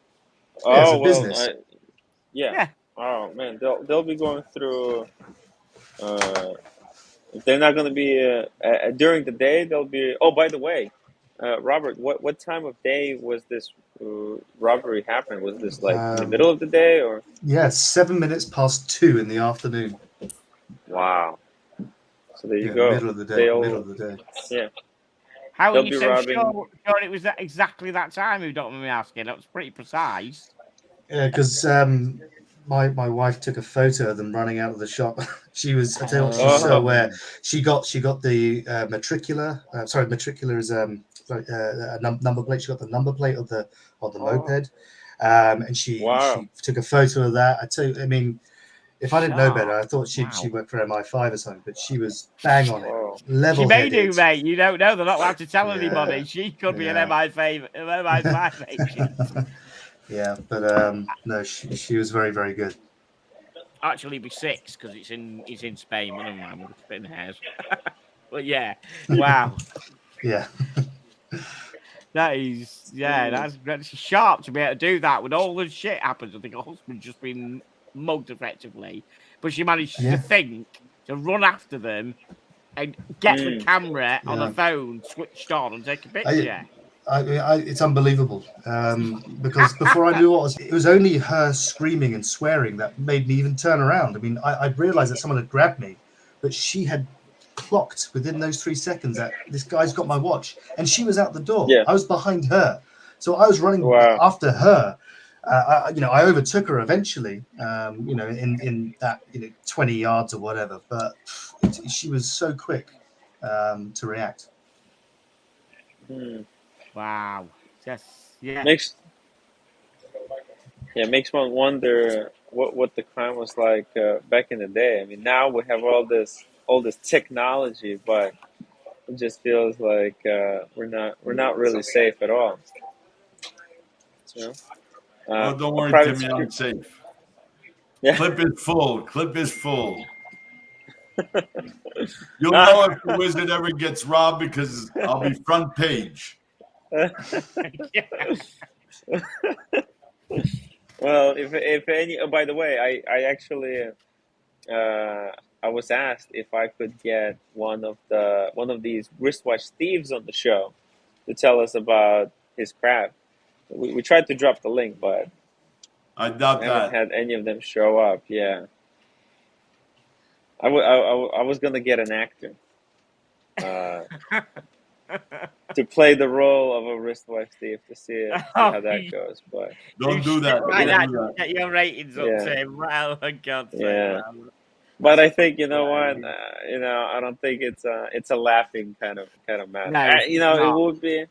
Oh well, business. Yeah. Oh man, they'll be going through. If they're not going to be during the day, they'll be. Oh, by the way, Robert, what time of day was this robbery happen? Was this like in the middle of the day or? Yeah, 7 minutes past 2 in the afternoon. Wow. So there you go. Middle of the day. Yeah. How are you so sure it was exactly that time? Who don't mind me asking? That was pretty precise. Yeah, because my wife took a photo of them running out of the shop. She was, I tell you what, she's so aware. She got the matricular. Matricular is a number plate. She got the number plate of the moped, and she took a photo of that. I tell you, I mean, if I didn't know better, I thought she worked for MI5 or something, but she was bang on it. Level. She may do, mate. You don't know. They're not allowed to tell anybody. She could be an MI5 agent. Yeah, but no, she was very, very good. Actually, it'd be 6 because it's in Spain. But never mind, we're splitting hairs. But yeah, wow. Yeah. That is, that's sharp to be able to do that when all the shit happens. I think her husband's just been mugged effectively, but she managed to think to run after them and get the camera on the phone switched on and take a picture. It's unbelievable because before I knew what it was only her screaming and swearing that made me even turn around. I mean, I realized that someone had grabbed me, but she had clocked within those 3 seconds that this guy's got my watch, and she was out the door. Yeah. I was behind her, so I was running after her. I overtook her eventually, in that 20 yards or whatever, but she was so quick to react. Wow. Makes one wonder what the crime was like back in the day. I mean, now we have all this technology, but it just feels like we're not really safe at all. Oh, don't worry, Timmy, I'm safe. Yeah. Clip is full. You'll know if the wizard ever gets robbed because I'll be front page. Well, if any. Oh, by the way, I actually I was asked if I could get one of these wristwatch thieves on the show to tell us about his craft. We tried to drop the link, but I doubt I haven't had any of them show up. Yeah, I was gonna get an actor to play the role of a wristwatch thief to see how that goes. But don't do that. Get your ratings up, Tim. Well, God's sake. But I think what. I don't think it's a laughing kind of matter. No, it would be.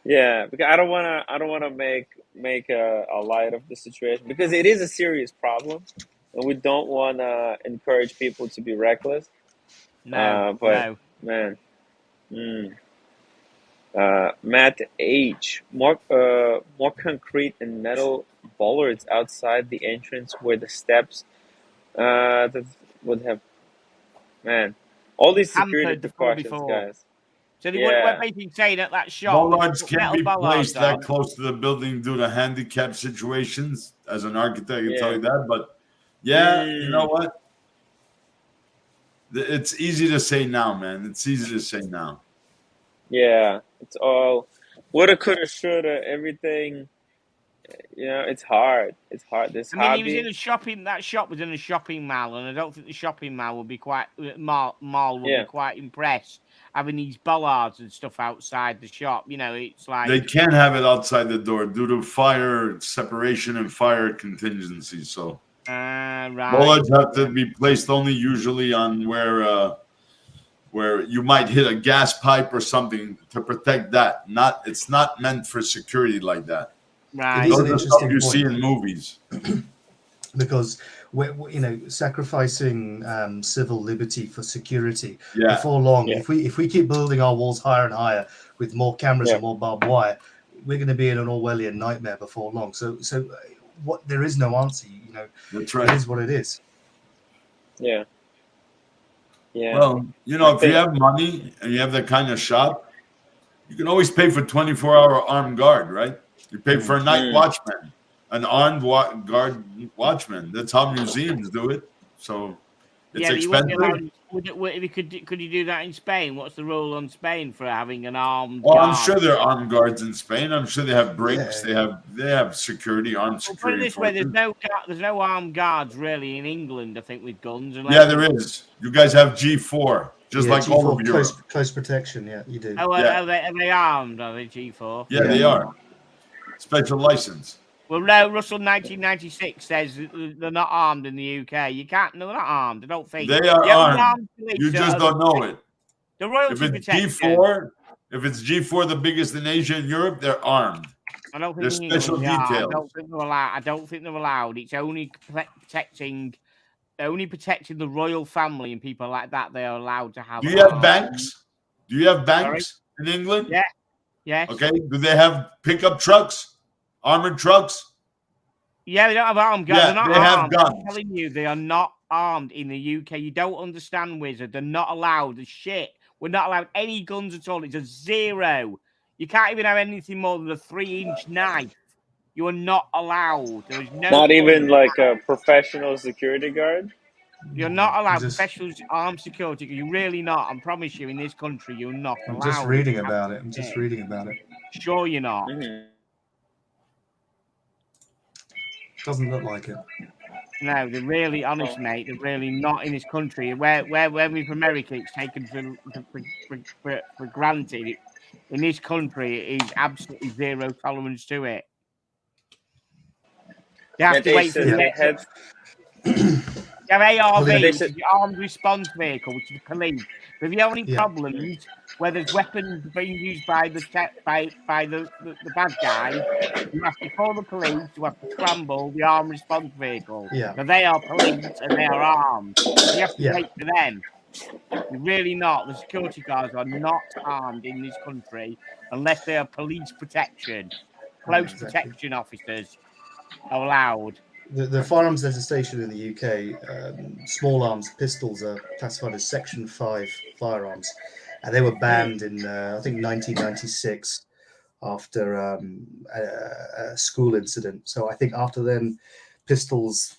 Yeah, because I don't wanna make a light of the situation because it is a serious problem, and we don't want to encourage people to be reckless. But man, Matt H. More concrete and metal bollards outside the entrance where the steps that would have all these security precautions, guys. So they were basically saying at that shop, bollards can't be placed that close to the building due to handicap situations. As an architect, I can tell you that. But you know what? It's easy to say now, man. It's easy to say now. Yeah, it's all woulda, coulda, shoulda, everything. It's hard. It's hard. This he was in a shopping. That shop was in a shopping mall, and I don't think the shopping mall would be quite be quite impressed having these bollards and stuff outside the shop. It's like they can't have it outside the door due to fire separation and fire contingency. So right. Bollards have to be placed only usually on where you might hit a gas pipe or something to protect that. It's not meant for security like that. Right. It is an interesting you see in movies. Because we're sacrificing civil liberty for security. Before long, if we keep building our walls higher and higher with more cameras and more barbed wire, we're going to be in an Orwellian nightmare before long. So what? There is no answer. That's right. It is what it is. Yeah. Yeah. Well, if you have money and you have that kind of shop, you can always pay for 24-hour armed guard, right? You pay for a night watchman. An armed guard watchman. That's how museums do it. So it's expensive. Could you do that in Spain? What's the rule on Spain for having an armed? Well, guard? I'm sure there are armed guards in Spain. I'm sure they have brakes. Yeah. They have security, armed security. Put it this way: there's no armed guards really in England. I think with guns. Yeah, there is. You guys have G4, just like G4, all of Europe. Close protection. Yeah, you do. Oh, are they armed? Are they G4? Yeah, they are. Special license. Well, no, Russell 1996 says they're not armed in the UK. You can't. No, they're not armed. I don't think they are armed. You just don't know it. The royalty if it's G4, the biggest in Asia and Europe, they're armed. I don't think there's special details. I don't think they're allowed. It's only protecting the royal family and people like that. They are allowed to have. Do you have banks? Do you have banks in England? Yeah. Yes. Okay. Do they have pickup trucks? Armored trucks? Yeah, they don't have armed guns. Yeah, they're not they armed. have guns. I'm telling you, they are not armed in the UK. You don't understand, Wizard. They're not allowed. The shit. We're not allowed any guns at all. It's a zero. You can't even have anything more than a 3-inch knife. You are not allowed. There is no. Not even like a professional security guard. You're not allowed Just- professional armed security. You're really not. I promise you, in this country, you're not I'm allowed. just reading about it. I'm just reading about it. Sure, you're not. Mm-hmm. Doesn't look like it. No, they're really honest, mate. They're really not in this country. Where with America, it's taken for granted. In this country, it is absolutely zero tolerance to it. They have to wait for the next. You have ARV, which is the armed response vehicle, which is the police. But if you have any problems where there's weapons being used by the bad guy, you have to call the police. You have to scramble the armed response vehicle. Yeah. Now they are police and they are armed. You have to wait for them. You're really not. The security guards are not armed in this country unless they are police protection. Close protection officers are allowed. The firearms legislation in the UK, small arms pistols are classified as Section 5 firearms, and they were banned in I think 1996 after a school incident. So I think after then, pistols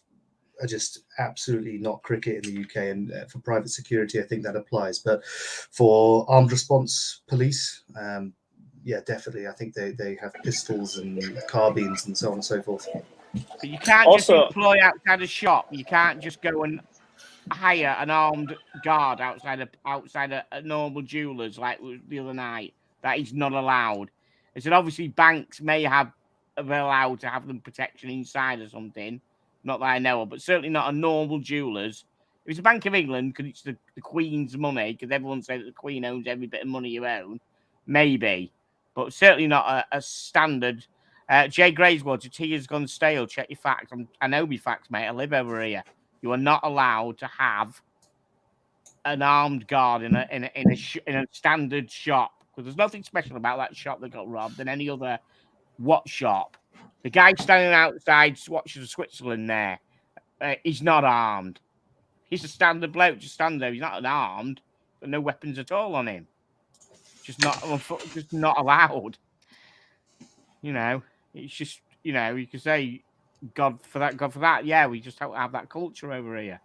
are just absolutely not cricket in the UK, and for private security, I think that applies. But for armed response police, yeah, definitely, I think they have pistols and carbines and so on and so forth. But you can't just employ outside a shop. You can't just go and hire an armed guard outside a normal jeweler's like the other night. That is not allowed. I said obviously banks may have allowed to have them protection inside or something. Not that I know of, but certainly not a normal jeweler's. If it's a Bank of England, because it's the Queen's money, because everyone says that the Queen owns every bit of money you own, maybe. But certainly not a standard. Jay Grayswood, your tea has gone stale. Check your facts. I know my facts, mate. I live over here. You are not allowed to have an armed guard in a standard shop, because there's nothing special about that shop that got robbed than any other watch shop. The guy standing outside Swatches of Switzerland there, he's not armed. He's a standard bloke, just stand there. He's not unarmed, but no weapons at all on him. Just not allowed. You know, it's just, you know, you could say God for that. Yeah, we just don't have that culture over here.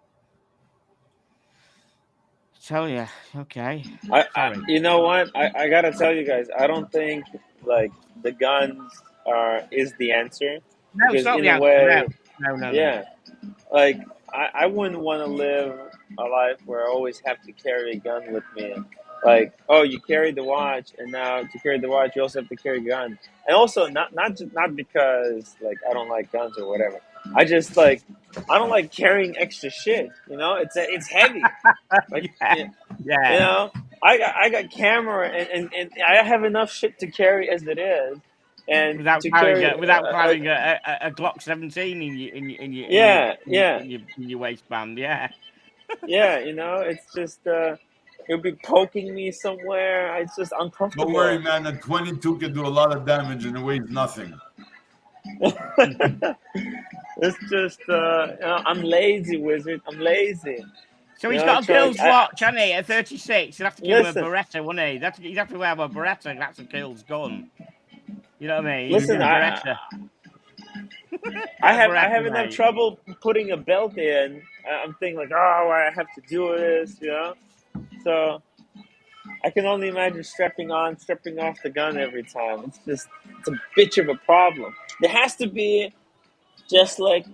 I tell you, okay. You know what? I gotta tell you guys, I don't think like the guns is the answer. No, it's not the answer. No. Yeah, like I wouldn't want to live a life where I always have to carry a gun with me. Like, oh, you carry the watch, and now to carry the watch, you also have to carry a gun. And also, not because like I don't like guns or whatever. I just like I don't like carrying extra shit. You know, it's heavy. Like, yeah. You know, I got camera and I have enough shit to carry as it is. And without carrying a Glock 17 in your waistband, yeah. Yeah, you know, it's just it'll be poking me somewhere. It's just uncomfortable. Don't worry, man. A 22 can do a lot of damage and it weighs nothing. It's just you know, I'm lazy, Wizard. I'm lazy. So he's got a girl's watch, hasn't he? At 36, he'd have to give him a Beretta, wouldn't he? He'd have to wear a Beretta. That's a girl's gun. You know what I mean? Listen, I have enough trouble putting a belt in. I'm thinking like, oh, I have to do this, you know. So I can only imagine strapping off the gun every time. It's a bitch of a problem. There has to be, just like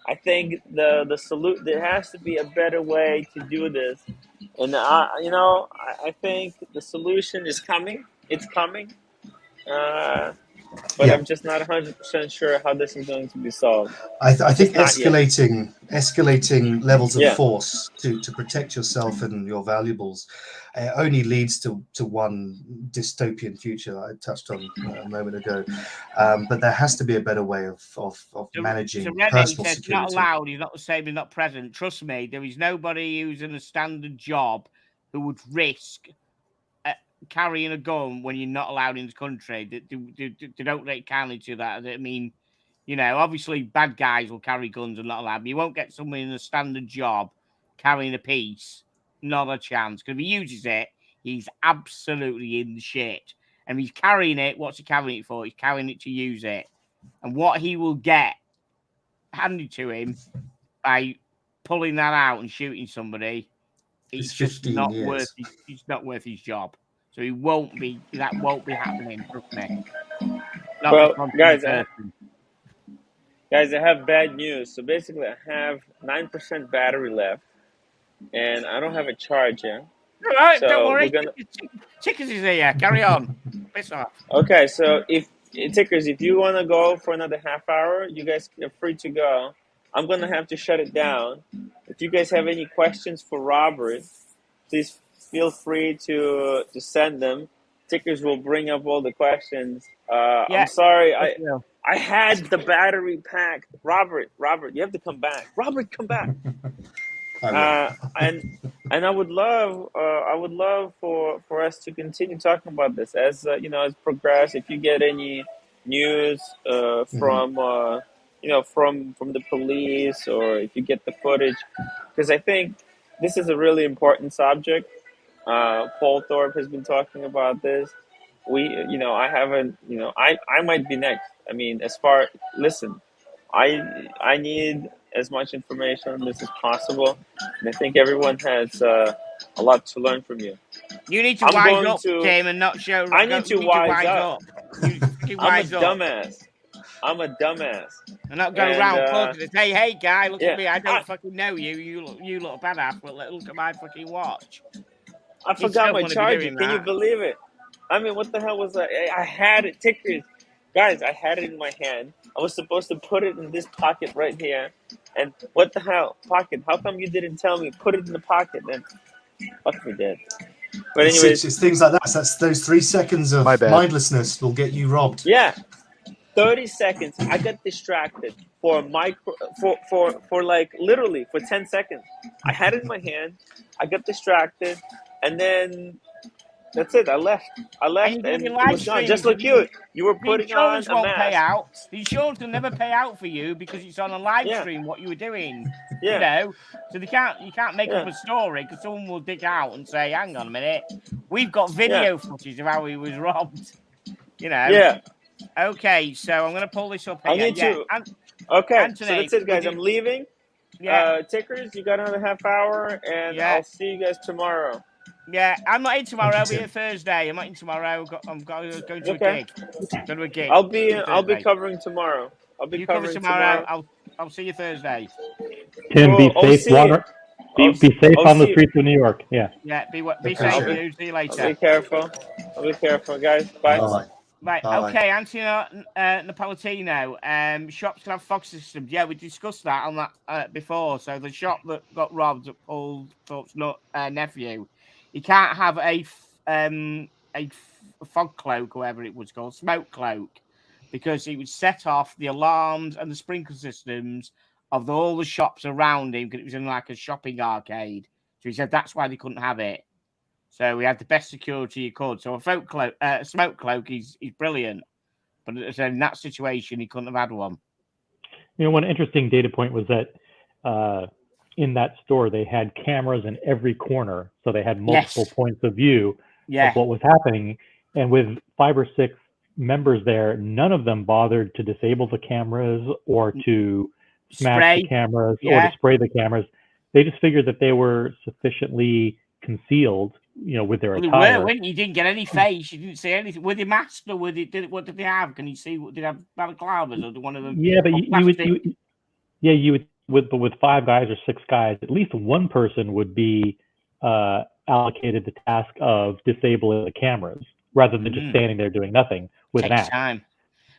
I think there has to be a better way to do this. And you know, I think the solution is coming. It's coming. But I'm just not 100% sure how this is going to be solved. I think escalating levels of force to protect yourself and your valuables only leads to one dystopian future that I touched on a moment ago. But there has to be a better way of managing personal security. He's not allowed. He's not the same. He's not present. Trust me, there is nobody who's in a standard job who would risk carrying a gun when you're not allowed in the country. They don't take kindly to that. I mean, you know, obviously bad guys will carry guns and not allowed, but you won't get someone in a standard job carrying a piece. Not a chance. Because if he uses it, he's absolutely in the shit. and he's carrying it. What's he carrying it for? He's carrying it to use it, and what he will get handed to him by pulling that out and shooting somebody, it's just not worth. It's not worth his job. So he won't be. That won't be happening. Trust me. Well, guys, I have bad news. So basically, I have 9% battery left, and I don't have a charger. All right, So don't worry. we're gonna... Tickers is here. Carry on. Piss off. Okay, so if Tickers, if you want to go for another half hour, you guys are free to go. I'm gonna have to shut it down. If you guys have any questions for Robert, please feel free to send them. Tickers will bring up all the questions. I'm sorry, I had the battery pack. Robert, you have to come back. Robert, come back. And I would love for us to continue talking about this as as progress. If you get any news from from the police, or if you get the footage, because I think this is a really important subject. Paul Thorpe has been talking about this. I haven't, I might be next. I mean, listen, I need as much information on this as possible, and I think everyone has a lot to learn from you. You need to wise up, Tim, and not show. I need to wise up. I'm a dumbass. And not go around talking and say, "Hey, guy, look at me. I don't fucking know you. You look badass, but look at my fucking watch." I forgot my charger. Can you believe it? I mean, what the hell was that? I had it, Tickers. Guys, I had it in my hand. I was supposed to put it in this pocket right here. And what the hell? Pocket. How come you didn't tell me? Put it in the pocket. Then fuck me dead. But anyways. It's things like that. So that's those 3 seconds of mindlessness will get you robbed. Yeah. 30 seconds. I got distracted for like literally for 10 seconds. I had it in my hand. I got distracted. And then that's it. I left, and it was gone. Just like you. You were putting on a mask. Pay out. The insurance will never pay out for you because it's on a live stream. What you were doing, so you can't make up a story because someone will dig out and say, "Hang on a minute, we've got video footage of how he was robbed." Yeah. Okay, so I'm going to pull this up here. I need to. Okay, Anthony, so that's it, guys. I'm leaving. Yeah. Tickers, you got another half hour, and I'll see you guys tomorrow. Yeah, I'm not in tomorrow. I'll be here Thursday. I'm not in tomorrow. I'm going to a gig. Go to a gig. I'll be covering tomorrow. You cover tomorrow. I'll see you Thursday. Tim, be safe. Be safe on the streets of New York. Yeah. Yeah. Be safe. Dude. See you later. I'll be careful, guys. Bye. Right. Okay, Anthony Napolitano. Shops can have fog systems. Yeah, we discussed that on that before. So the shop that got robbed at Paul Thorpe's nephew, he can't have a fog cloak, or whatever it was called, smoke cloak, because it would set off the alarms and the sprinkler systems of all the shops around him, because it was in like a shopping arcade. So he said that's why they couldn't have it. So we had the best security he could. So a smoke cloak is brilliant, but in that situation he couldn't have had one. One interesting data point was that in that store they had cameras in every corner, so they had multiple points of view of what was happening. And with 5 or 6 members there, none of them bothered to disable the cameras or to smash the cameras or to spray the cameras. They just figured that they were sufficiently concealed, with their attire. You didn't get any face. You didn't see anything. Were they masked or what did they have? Can you see? Did they have balaclavas or one of them? Yeah, but you would with 5 guys or 6 guys, at least one person would be allocated the task of disabling the cameras rather than just standing there doing nothing with an axe. Time.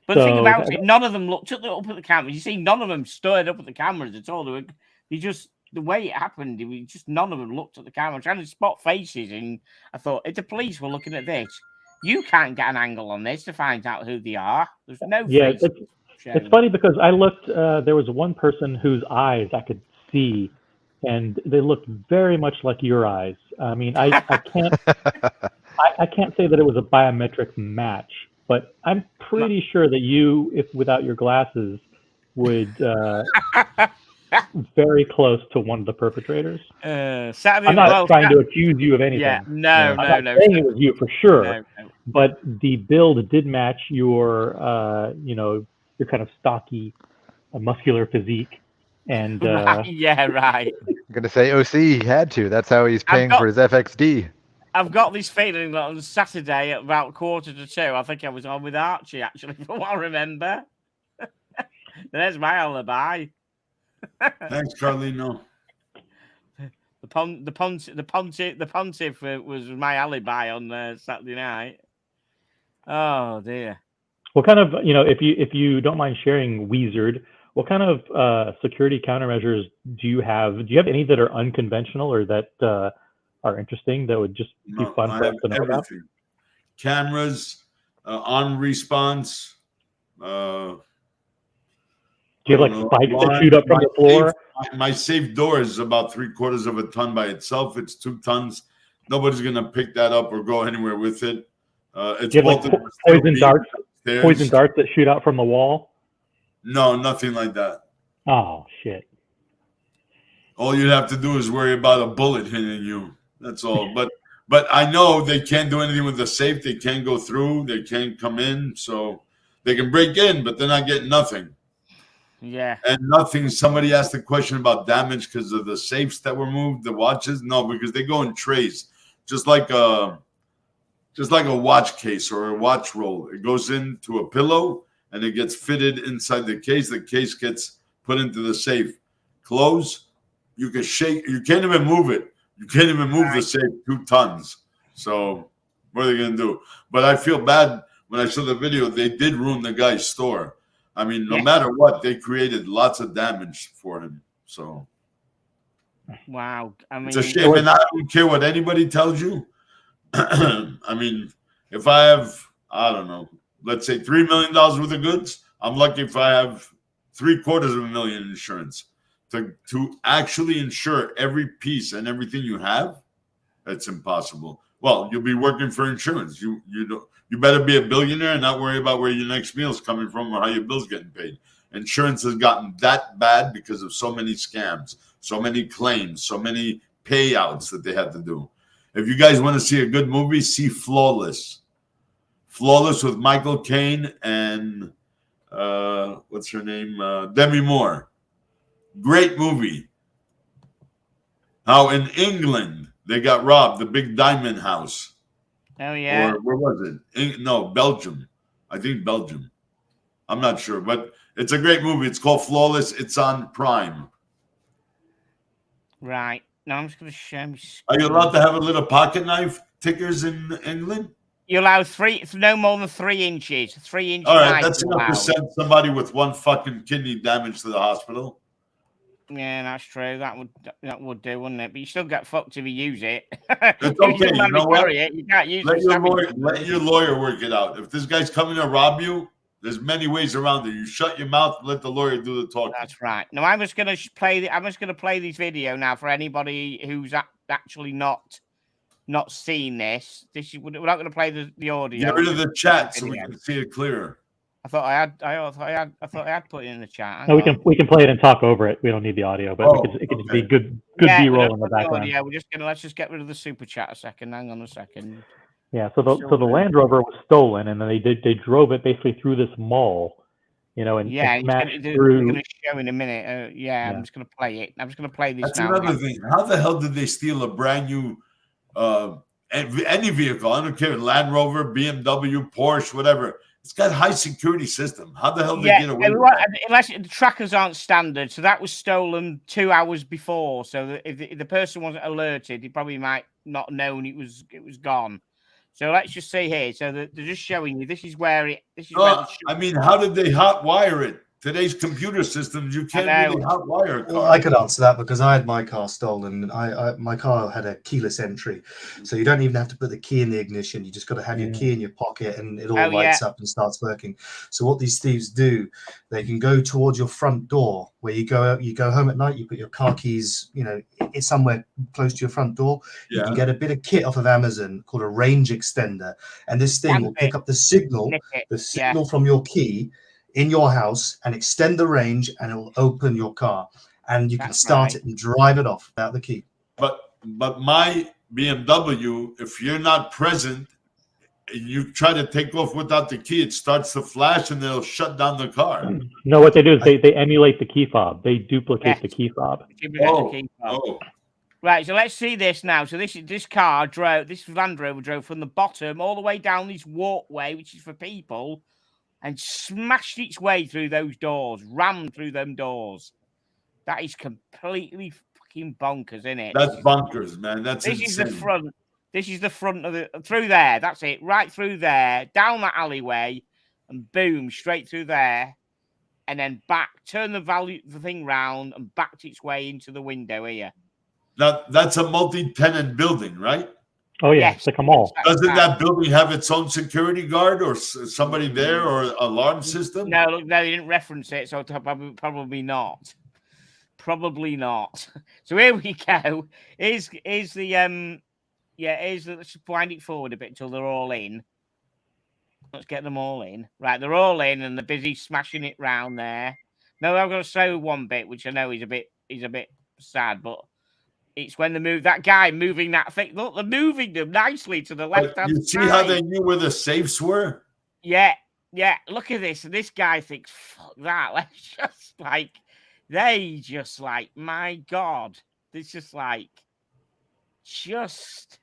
But think about it. None of them looked up at the cameras. You see, none of them stood up at the cameras at all. The way it happened, none of them looked at the camera, trying to spot faces. And I thought, if the police were looking at this, you can't get an angle on this to find out who they are. There's no face. It's funny because I looked, there was one person whose eyes I could see, and they looked very much like your eyes. I mean, I can't I can't say that it was a biometric match, but I'm pretty sure that you, if without your glasses, would very close to one of the perpetrators. Saturday, I'm not trying to accuse you of anything. Yeah, no. I'm not saying it was you for sure. No. But the build did match your, your kind of stocky, muscular physique. And yeah, right. I'm gonna say OC had to. That's how he's paying for his FXD. I've got this feeling that on Saturday at about 1:45, I think I was on with Archie, actually, from what I remember. There's my alibi. Thanks, Carlino. The pontiff was my alibi on Saturday night. Oh dear. What kind of, if you don't mind sharing, Wizard, what kind of security countermeasures do you have? Do you have any that are unconventional or that are interesting that would just be fun for us to know about? Cameras, on response. Do you have like spikes that shoot up from the floor? My safe door is about 3/4 of a ton by itself. It's 2 tons. Nobody's gonna pick that up or go anywhere with it. It's do you have like poison darts that shoot out from the wall? No, nothing like that. Oh shit! All you'd have to do is worry about a bullet hitting you. That's all. But I know they can't do anything with the safe. They can't go through. They can't come in. So they can break in, but they're not getting nothing. Yeah. And nothing. Somebody asked a question about damage because of the safes that were moved, the watches. No, because they go in trays, just like a watch case or a watch roll. It goes into a pillow and it gets fitted inside the case. The case gets put into the safe. Close. You can shake. You can't even move it. You can't even move the safe 2 tons. So what are they going to do? But I feel bad when I saw the video. They did ruin the guy's store. I mean, no matter what, they created lots of damage for him. So, wow. I mean, it's a shame. And I don't care what anybody tells you. I mean, if I have, I don't know, let's say $3 million worth of goods, I'm lucky if I have $750,000 insurance. To actually insure every piece and everything you have, that's impossible. Well, you'll be working for insurance. You better be a billionaire and not worry about where your next meal is coming from or how your bill's getting paid. Insurance has gotten that bad because of so many scams, so many claims, so many payouts that they had to do. If you guys want to see a good movie, see Flawless. Flawless with Michael Caine and what's her name? Demi Moore. Great movie. How in England they got robbed, the big diamond house. Oh, yeah. Or where was it? No, Belgium. I think Belgium. I'm not sure, but it's a great movie. It's called Flawless. It's on Prime. Right. Now I'm just going to show me. Are you allowed to have a little pocket knife tickers in England? You allow no more than 3 inches. 3 inches. All right, that's enough to send somebody with 1 fucking kidney damage to the hospital. Yeah, that's true. That would do, wouldn't it? But you still get fucked if you use it. It's okay. You know what? You can't use it. Let your lawyer work it out. If this guy's coming to rob you, there's many ways around it. You shut your mouth and let the lawyer do the talking. That's right. Now I'm just gonna play this video now for anybody who's actually not seen this. We're not gonna play the audio. Get rid of the chat so we can see it clearer. I thought I had put it in the chat. No, we can play it and talk over it. We don't need the audio, but it can just be good B-roll in the background. Yeah, let's just get rid of the super chat a second. Hang on a second. Yeah, so the Land Rover was stolen, and then they drove it basically through this mall, and smashed through. I'm going to show in a minute. I'm just going to play it. I'm just going to play this. That's another thing. How the hell did they steal a brand new any vehicle? I don't care, Land Rover, BMW, Porsche, whatever. It's got high security system. How the hell did they get away with that? Unless the trackers aren't standard. So that was stolen 2 hours before. So if the person wasn't alerted, he probably might not have known it was gone. So let's just see here. So they're just showing you. This is where it. I mean, how did they hot wire it? Today's computer systems, you can't really hot wire a car. Well, I could answer that because I had my car stolen. My car had a keyless entry, so you don't even have to put the key in the ignition. You just got to have your key in your pocket, and it all lights up and starts working. So what these thieves do, they can go towards your front door where you go home at night. You put your car keys, it's somewhere close to your front door. Yeah. You can get a bit of kit off of Amazon called a range extender, and this thing will pick up the signal from your key in your house and extend the range, and it will open your car. and you can start it and drive it off without the key. But my BMW, if you're not present, and you try to take off without the key, it starts to flash and they'll shut down the car. No, what they do is they emulate the key fob. They duplicate the key fob. Right, so let's see this now. So this Land Rover drove from the bottom all the way down this walkway, which is for people, and smashed its way through those doors, rammed through them doors. That is completely fucking bonkers, isn't it? That's bonkers, man. This insane. Is the front. This is the front of through there. That's it. Right through there, down that alleyway, and boom, straight through there, and then back. Turn the thing round and backed its way into the window here. Now that's a multi-tenant building, right? Oh yeah, yes, it's like a mall. Doesn't that building have its own security guard or somebody there or alarm system? No, they didn't reference it, so probably not. Probably not. So here we go. Is the let's wind it forward a bit until they're all in. Let's get them all in. Right, they're all in and they're busy smashing it round there. No, I've got to show one bit, which I know is a bit sad, but it's when they move that guy moving that thing. Look, they're moving them nicely to the left hand side. You see how they knew where the safes were? Yeah. Look at this. And this guy thinks, fuck that. Let's just my God. It's just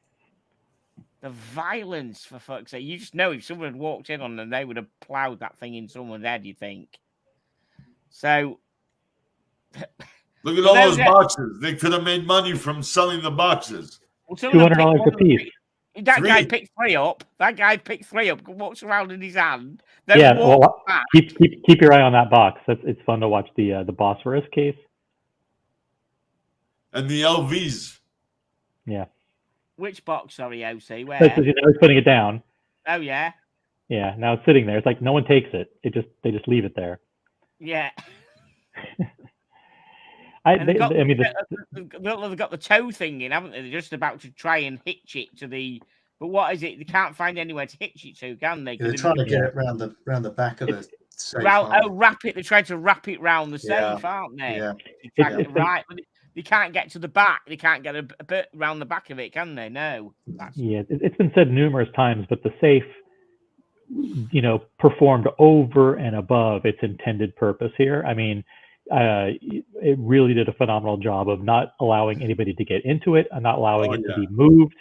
the violence, for fuck's sake. You just know if someone had walked in on them, they would have plowed that thing in someone's head, you think. So. Look at all those boxes. They could have made money from selling the boxes. Well, $200 a piece. That guy picked three up. Walks around in his hand. Keep your eye on that box. It's fun to watch the Bosphorus case. And the LVs. Yeah. Which box? Sorry, OC. Where? He's putting it down. Oh yeah. Yeah. Now it's sitting there. It's like no one takes it. They just leave it there. Yeah. They've got the toe thing in, haven't they? They're just about to try and hitch it to the. But what is it? They can't find anywhere to hitch it to, can they? They're trying to get it round the back of the safe. Wrap it. They're trying to wrap it round the safe, aren't they? Yeah. Right. They can't get to the back. They can't get a bit round the back of it, can they? No. Yeah, it's been said numerous times, but the safe, performed over and above its intended purpose here. I mean, it really did a phenomenal job of not allowing anybody to get into it and not allowing it to be moved.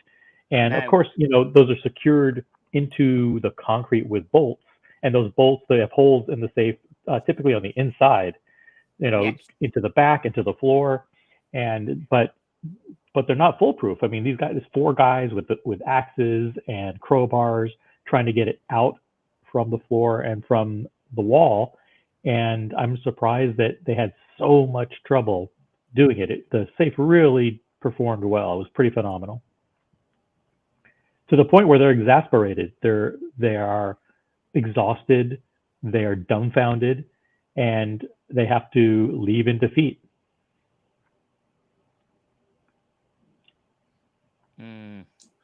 And of course, those are secured into the concrete with bolts, and those bolts, they have holes in the safe, typically on the inside, into the back, into the floor. But they're not foolproof. I mean, these guys, there's 4 guys with axes and crowbars trying to get it out from the floor and from the wall. And I'm surprised that they had so much trouble doing it. The safe really performed well. It was pretty phenomenal. To the point where they're exasperated. They are exhausted. They are dumbfounded, and they have to leave in defeat.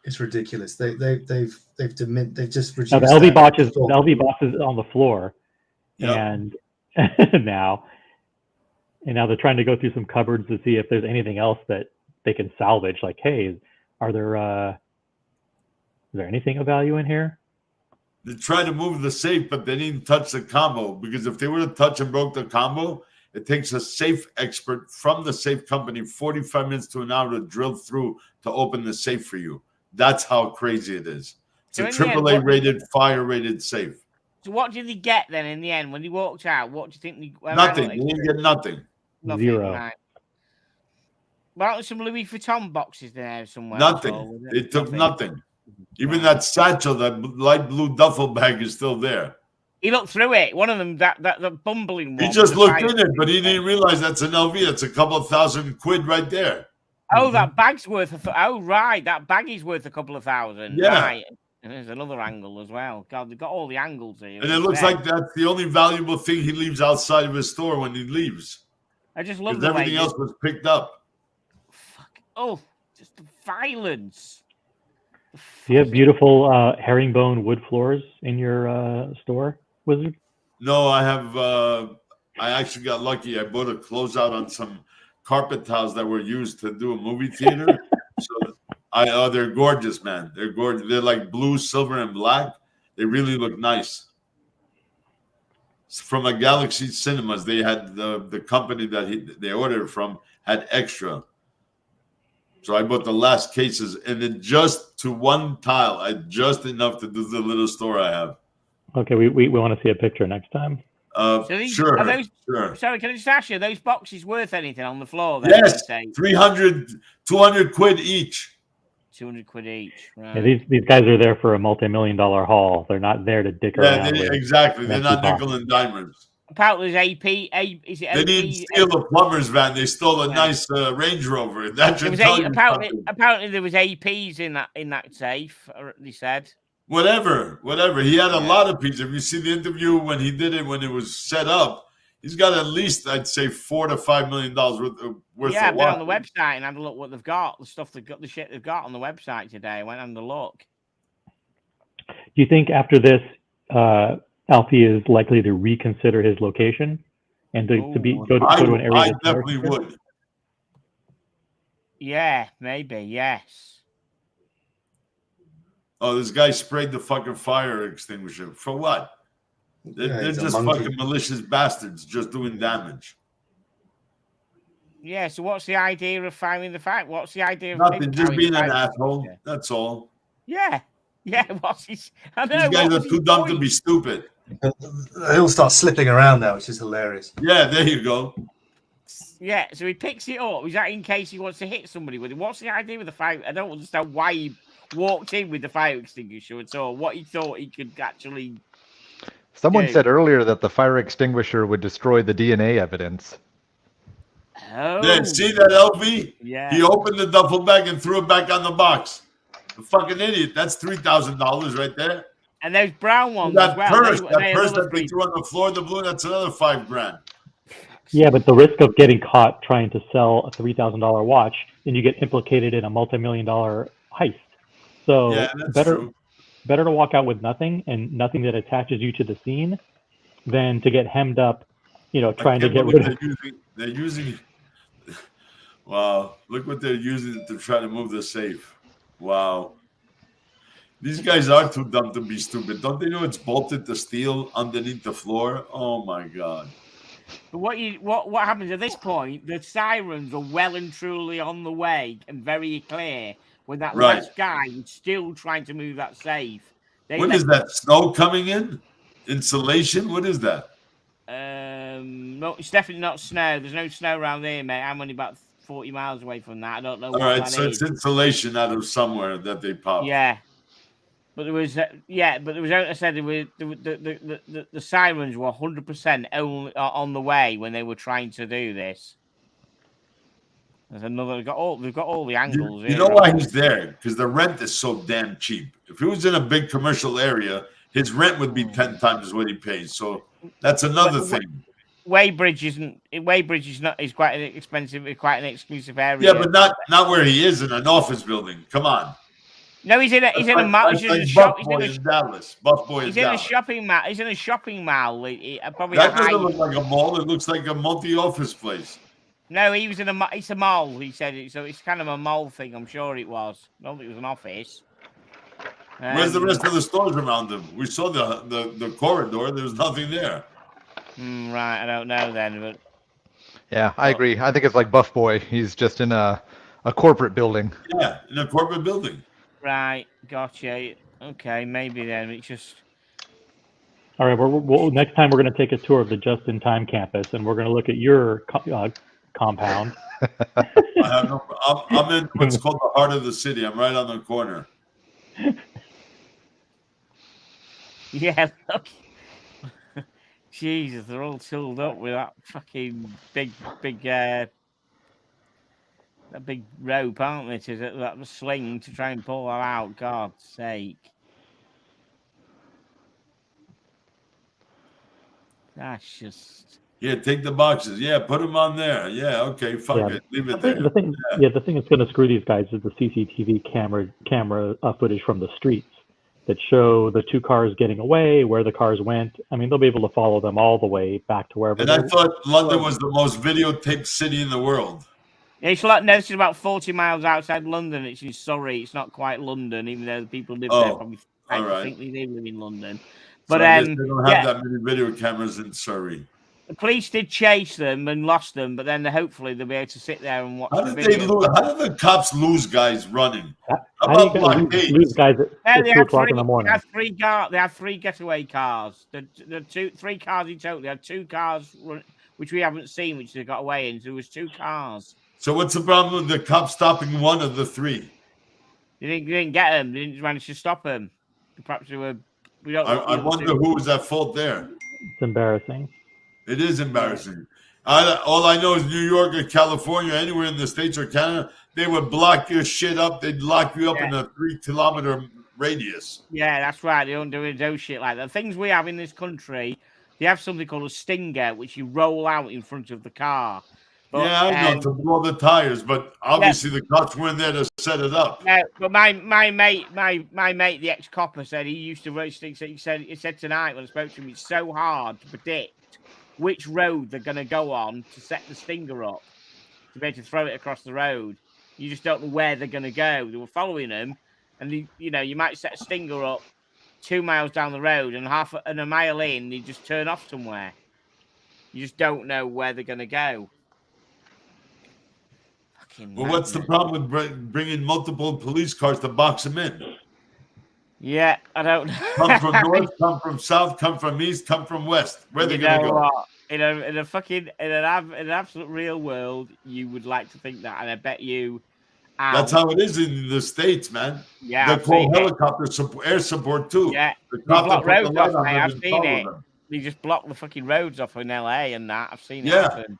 It's ridiculous. They've just reduced. Now the LV box is on the floor, and now they're trying to go through some cupboards to see if there's anything else that they can salvage. Like, hey, is there anything of value in here? They tried to move the safe, but they didn't touch the combo, because if they would have touched and broke the combo, it takes a safe expert from the safe company 45 minutes to an hour to drill through to open the safe for you. That's how crazy it is. It's a AAA rated, fire rated safe. So what did he get then in the end when he walked out? What do you think? Nothing. He didn't get nothing. Zero. Right. Well, some Louis Vuitton boxes there somewhere. Nothing. It took nothing. Even that satchel, that light blue duffel bag, is still there. He looked through it. One of them, that bumbling one. He just looked in it, but he didn't realize that's an LV. It's a couple of $1,000 right there. Oh, that bag's worth that bag is worth a couple of $1,000. Yeah. Right. And there's another angle as well. God, they've got all the angles here. And it looks like that's the only valuable thing he leaves outside of his store when he leaves. I just love because everything else was picked up. Fuck. Oh, just the violence. Do you have beautiful herringbone wood floors in your store, Wizard? No, I have. I actually got lucky. I bought a closeout on some carpet towels that were used to do a movie theater. So they're gorgeous, man. They're gorgeous. They're like blue, silver, and black. They really look nice. From a Galaxy Cinemas, they had the company that they ordered from had extra. So I bought the last cases, and then just to one tile, I just enough to do the little store I have. Okay, we want to see a picture next time. Sure. Sorry, can I just ask you, are those boxes worth anything on the floor? Then, Yes, 200 quid each. 200 quid each. Right. Yeah, these guys are there for a multi-million-dollar haul. They're not there to dick around. Exactly. They're not nickel and diamonds. Apparently, there's AP. Is it AP? They didn't steal a plumber's van. They stole a nice Range Rover. That should tell you something. Apparently, there was APs in that safe. They said. Whatever. He had a lot of pieces. If you see the interview when he did it, when it was set up, he's got at least, I'd say, $4 to $5 million worth. Yeah, I've been on the website and had a look what they've got, the stuff they've got, the shit they've got on the website today. I went and had a look. Do you think after this, Alfie is likely to reconsider his location and to go to an area? I definitely would. Yeah, maybe. Yes. Oh, this guy sprayed the fucking fire extinguisher. For what? They're just fucking malicious bastards just doing damage. Yeah, so what's the idea of firing the fire? What's the idea of nothing? Just being an asshole. That's all. Yeah. What's his? I know, these guys are too dumb to be stupid. They all start slipping around now, which is hilarious. Yeah, there you go. Yeah, so he picks it up. Is that in case he wants to hit somebody with it? What's the idea with the fire? I don't understand why he walked in with the fire extinguisher at all. What he thought he could actually. Someone said earlier that the fire extinguisher would destroy the DNA evidence. Oh. Yeah, see that, LV? Yeah. He opened the duffel bag and threw it back on the box. The fucking idiot. That's $3,000 right there. And those brown ones that as well. Purse, that purse that they threw on the floor, the blue, that's another $5,000. Yeah, but the risk of getting caught trying to sell a $3,000 watch, then you get implicated in a multi-million-dollar heist. So yeah, better to walk out with nothing and nothing that attaches you to the scene than to get hemmed up, trying to get rid of. They're using. Wow, look what they're using to try to move the safe. Wow. These guys are too dumb to be stupid. Don't they know it's bolted to steel underneath the floor? Oh my God. But what happens at this point, the sirens are well and truly on the way and very clear when that last guy is still trying to move that safe. What is that? Snow coming in? Insulation? What is that? No, it's definitely not snow. There's no snow around there, mate. I'm only about 40 miles away from that. I don't know what that is. It's insulation out of somewhere that they popped. Yeah. But there was, I said, the sirens were 100% only on the way when they were trying to do this. There's another. They've got all the angles. You know why he's there? Because the rent is so damn cheap. If he was in a big commercial area, his rent would be 10 times what he pays. So that's another thing. Weybridge is quite an expensive, quite an exclusive area. Yeah, but not where he is in an office building. Come on. No, he's in a Buff Boy in Dallas. He's in a shopping mall. He's in a shopping mall. Probably that doesn't look like a mall. It looks like a multi-office place. No, he was it's a mall. He said so. It's kind of a mall thing. I'm sure it was. I don't think it was an office. Where's the rest of the stores around him? We saw the corridor. There was nothing there. Right, I don't know then. But yeah, I agree. I think it's like Buff Boy. He's just in a corporate building. Yeah, in a corporate building. Right, gotcha. Okay, maybe then it's just. All right, we'll next time we're going to take a tour of the Just-in-Time campus, and we're going to look at your compound. I'm in what's called the heart of the city. I'm right on the corner. Yeah, look. Jesus, they're all tooled up with that fucking big that big rope, aren't they? To that sling to try and pull that out. God's sake. That's just. Yeah, take the boxes. Yeah, put them on there. Yeah, okay, fuck it. Leave it there. The thing that's going to screw these guys is the CCTV camera footage from the streets that show the two cars getting away, where the cars went. I mean, they'll be able to follow them all the way back to wherever. And I thought London was the most videotaped city in the world. Yeah, it's like no, it's about 40 miles outside London. It's in Surrey. It's not quite London, even though the people live there probably think they live in London. But so I guess they don't have that many video cameras in Surrey. The police did chase them and lost them, but then hopefully they'll be able to sit there and watch How the did video. How did the cops lose guys running? How do you lose guys at 2 o'clock in the morning? They had three getaway cars. The 3 cars in total. They had 2 cars which we haven't seen, which they got away in. So there was 2 cars. So what's the problem with the cops stopping one of the 3? They didn't get them. They didn't manage to stop them. Perhaps they were. We don't. I wonder who was at fault there. It's embarrassing. It is embarrassing. All I know is New York or California, anywhere in the States or Canada, they would block your shit up. They'd lock you up in a 3-kilometer radius. Yeah, that's right. They don't do shit like that. The things we have in this country, they have something called a stinger, which you roll out in front of the car. But, yeah, I know, to blow the tires, but obviously the cops weren't there to set it up. Yeah, but my mate, the ex-copper, said he used to roast. He said tonight when I spoke to him, it's so hard to predict which road they're going to go on to set the stinger up to be able to throw it across the road. You just don't know where they're going to go. They were following them, and you might set a stinger up 2 miles down the road, and a mile in, they just turn off somewhere. You just don't know where they're going to go. Well, what's the problem with bringing multiple police cars to box them in? Yeah, I don't know. Come from north, come from south, come from east, come from west. Where are they going to go? What? In an absolute real world, you would like to think that, and I bet you. That's how it is in the States, man. Yeah, they call helicopter air support too. Yeah, the block roads off. I've seen it. They just block the fucking roads off in LA and that. I've seen it happen.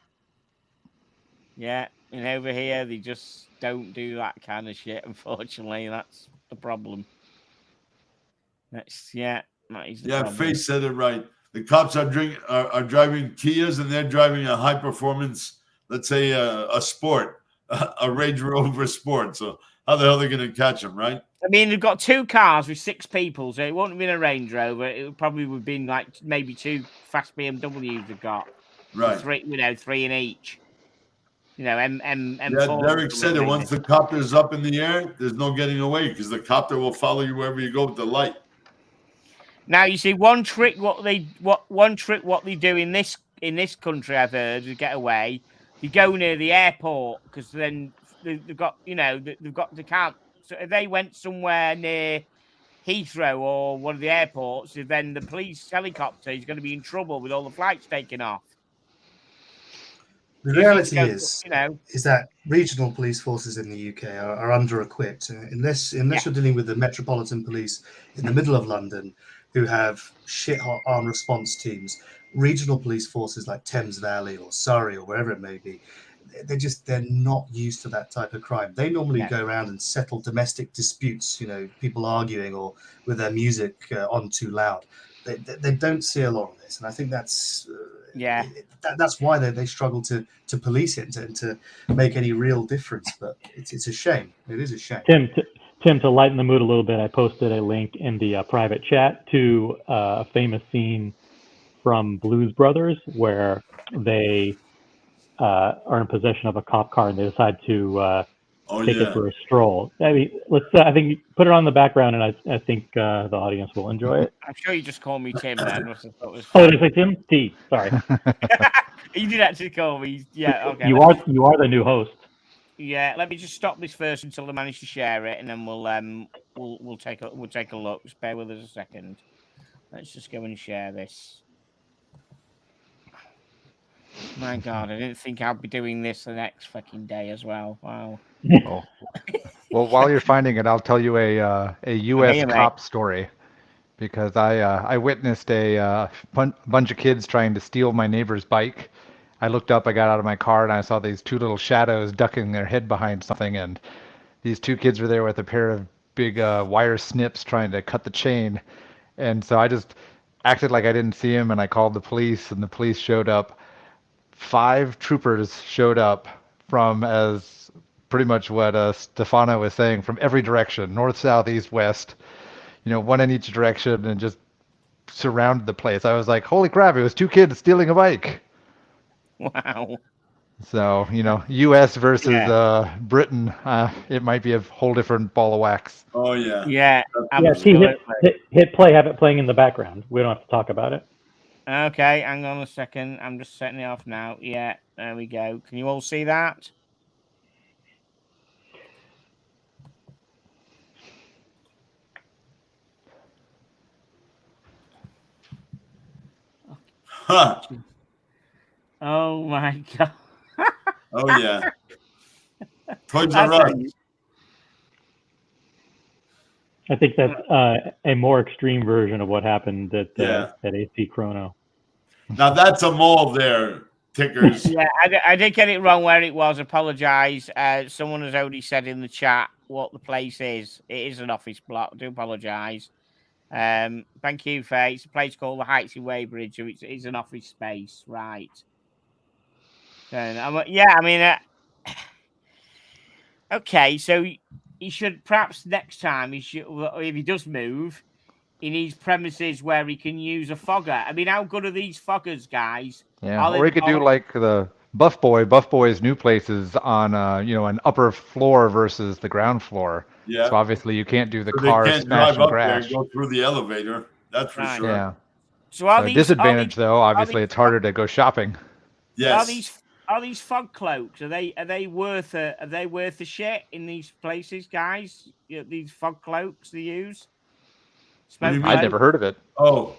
Yeah. And over here, they just don't do that kind of shit. Unfortunately, that's the problem. That is the problem. Face said it right. The cops are driving Kias, and they're driving a high performance, let's say a sport, a Range Rover Sport. So how the hell are they going to catch them, right? I mean, they've got 2 cars with 6 people, so it wouldn't have been a Range Rover. It probably would have been like maybe 2 fast BMWs they've got. Right. 3 in each. M4. Yeah, Derek said it. Once the copter's up in the air, there's no getting away because the copter will follow you wherever you go with the light. Now you see what they do in this country, I've heard, to get away. They go near the airport because then they've got they can't. So if they went somewhere near Heathrow or one of the airports, then the police helicopter is going to be in trouble with all the flights taking off. The reality is that regional police forces in the UK are under-equipped. Unless you're dealing with the Metropolitan Police in the middle of London, who have shit-hot armed response teams, regional police forces like Thames Valley or Surrey or wherever it may be, they're not used to that type of crime. They normally go around and settle domestic disputes, people arguing or with their music on too loud. They don't see a lot of this, and I think that's that's why they struggle to police it and to make any real difference. But it's a shame. It is a shame. Tim, to lighten the mood a little bit, I posted a link in the private chat to a famous scene from Blues Brothers where they are in possession of a cop car and they decide to take it for a stroll. I mean, I think put it on the background, and I think the audience will enjoy it. I'm sure you just called me Tim then. Oh, did I say Tim? T. Sorry. You did actually call me. Yeah. Okay. You are the new host. Yeah. Let me just stop this first until I manage to share it, and then we'll take a look. Just bear with us a second. Let's just go and share this. My God, I didn't think I'd be doing this the next fucking day as well. Wow. Oh. Well, while you're finding it, I'll tell you a U.S. cop story, because I witnessed a bunch of kids trying to steal my neighbor's bike. I looked up, I got out of my car, and I saw these 2 little shadows ducking their head behind something, and these 2 kids were there with a pair of big wire snips trying to cut the chain. And so I just acted like I didn't see him, and I called the police, and the police showed up. 5 troopers showed up from, as pretty much what Stefano was saying, from every direction, north, south, east, west, one in each direction, and just surrounded the place. I was like, holy crap, it was 2 kids stealing a bike. Wow. So, U.S. versus Britain, it might be a whole different ball of wax. Oh yeah. Yeah, Yeah, see, absolutely. hit play, have it playing in the background. We don't have to talk about it. Okay, hang on a second. I'm just setting it off now. Yeah, there we go. Can you all see that? Huh. Oh my god. Oh yeah. Toys R Us. I think that's a more extreme version of what happened at AC Chrono. Now that's a mall there, Tickers. Yeah, I did get it wrong where it was. Apologise. Someone has already said in the chat what the place is. It is an office block. I do apologise. Thank you, Faye. It's a place called the Heights in Weybridge. So it's an office space, right? So, yeah, I mean, okay. So he should perhaps next time if he does move, he needs premises where he can use a fogger. I mean, how good are these foggers, guys? Yeah, or he could do like the Buff Boy. Buff Boy's new place is on, an upper floor versus the ground floor. Yeah. So obviously you can't do the So car they can't smash drive and up crash. there and go through the elevator. That's for sure. Yeah. So are these disadvantage though? Obviously, it's harder to go shopping. Yes. Are these fog cloaks? Are they worth a shit in these places, guys? These fog cloaks they use. I'd never heard of it. Oh.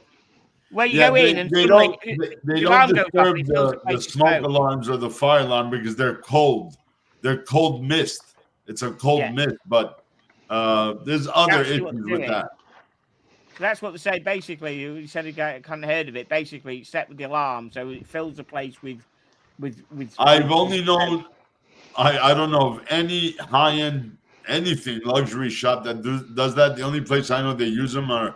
Well, you go in and they don't disturb the smoke alarms or the fire alarm because they're cold. They're cold mist. It's a cold mist, but there's other issues with that. That's what they say. Basically, you said I hadn't heard of it. Basically, it's set with the alarm, so it fills the place with. I've only known. I don't know of any high-end anything luxury shop that does that. The only place I know they use them are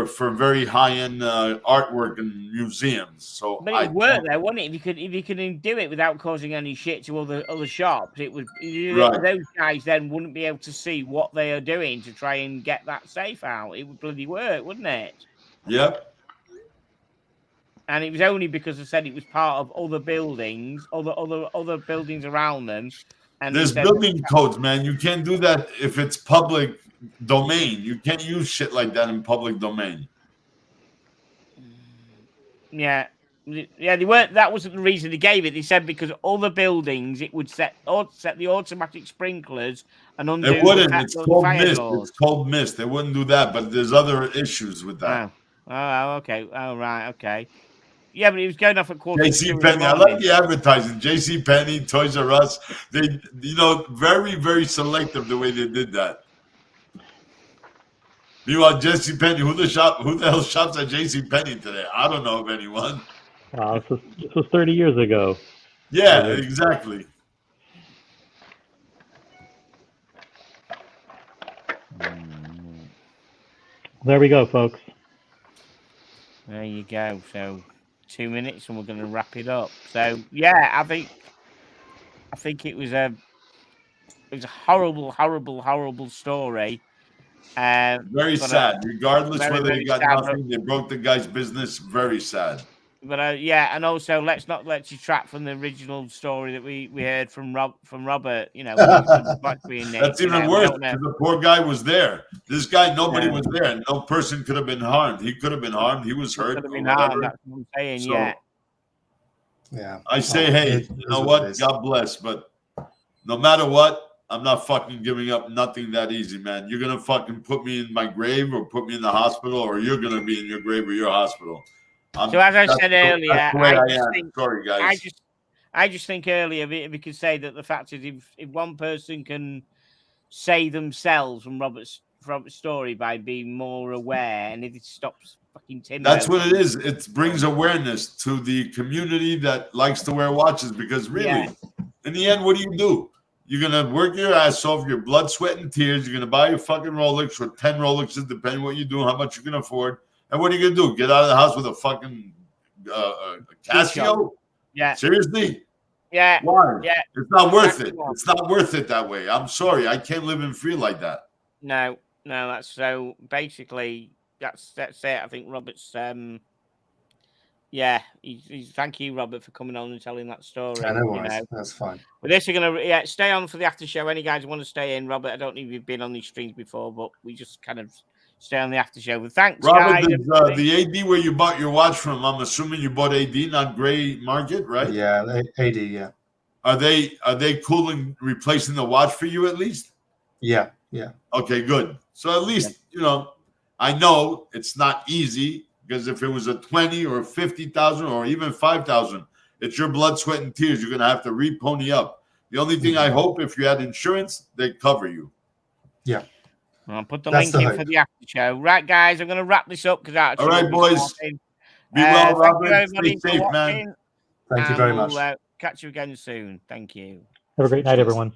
for very high-end artwork and museums. So, but it would work there, wouldn't it? If you could do it without causing any shit to other shops, it would. Right. Those guys then wouldn't be able to see what they are doing to try and get that safe out. It would bloody work, wouldn't it? Yep. And it was only because I said it was part of other buildings, other buildings around them. And there's building codes, man. You can't do that if it's public domain. You can't use shit like that in public domain. Yeah, they weren't. That wasn't the reason they gave it. They said because other buildings, it would set the automatic sprinklers and undo. It wouldn't. It's cold mist. It's cold mist. They wouldn't do that. But there's other issues with that. Oh, okay. Oh, right. Okay. Yeah, but he was going off at quarter. JCPenney. I like the advertising. JCPenney, Toys R Us. They, very, very selective the way they did that. Meanwhile, JCPenney, who the hell shops at JCPenney today? I don't know of anyone. This was 30 years ago. Yeah, exactly. There we go, folks. There you go. So 2 minutes and we're going to wrap it up. So yeah, I think it was a horrible story. Very sad. Regardless whether they got nothing, they broke the guy's business. Very sad. But and also let's not let you detract from the original story that we heard from Robert. That's even worse because the poor guy was there. This guy, nobody was there, and no person could have been harmed. He could have been harmed. He was hurt. Could have been harmed. That's what I'm saying. So, yeah. I say, hey, you know what? God bless, but no matter what, I'm not fucking giving up nothing that easy, man. You're gonna fucking put me in my grave or put me in the hospital, or you're gonna be in your grave or your hospital. So as I said earlier, sorry guys. I just think earlier we could say that the fact is if one person can save themselves from Robert's story by being more aware, and if it stops fucking timber. That's what it is. It brings awareness to the community that likes to wear watches because really, in the end, what do? You're gonna work your ass off, your blood, sweat, and tears. You're gonna buy your fucking Rolex or 10 Rolexes, depending what you do, how much you can afford. And what are you going to do? Get out of the house with a fucking Casio? Yeah. Seriously? Yeah. Why? Yeah. It's not worth it. It's not worth it that way. I'm sorry. I can't live in free like that. No. That's so basically that's it. I think Robert's Yeah, thank you, Robert, for coming on and telling that story. I know, you know. that's fine. But this are gonna stay on for the after show. Any guys who want to stay in, Robert? I don't know if you've been on these streams before, but we just kind of stay on the after show. But thanks, Robert, guys. the AD where you bought your watch from, I'm assuming you bought AD, not Gray Market, right? Yeah, AD. Yeah. Are they cool in replacing the watch for you at least? Yeah. Yeah. Okay, good. So at least I know it's not easy, because if it was a 20 or 50,000 or even 5,000, it's your blood, sweat, and tears. You're gonna have to re-pony up. The only thing I hope, if you had insurance, they cover you. Yeah. I'll put the link in for the after show. Right, guys, I'm going to wrap this up because all right, boys. Be well, Robert. Stay safe, man. Thank you very much. Catch you again soon. Thank you. Have a great night, everyone.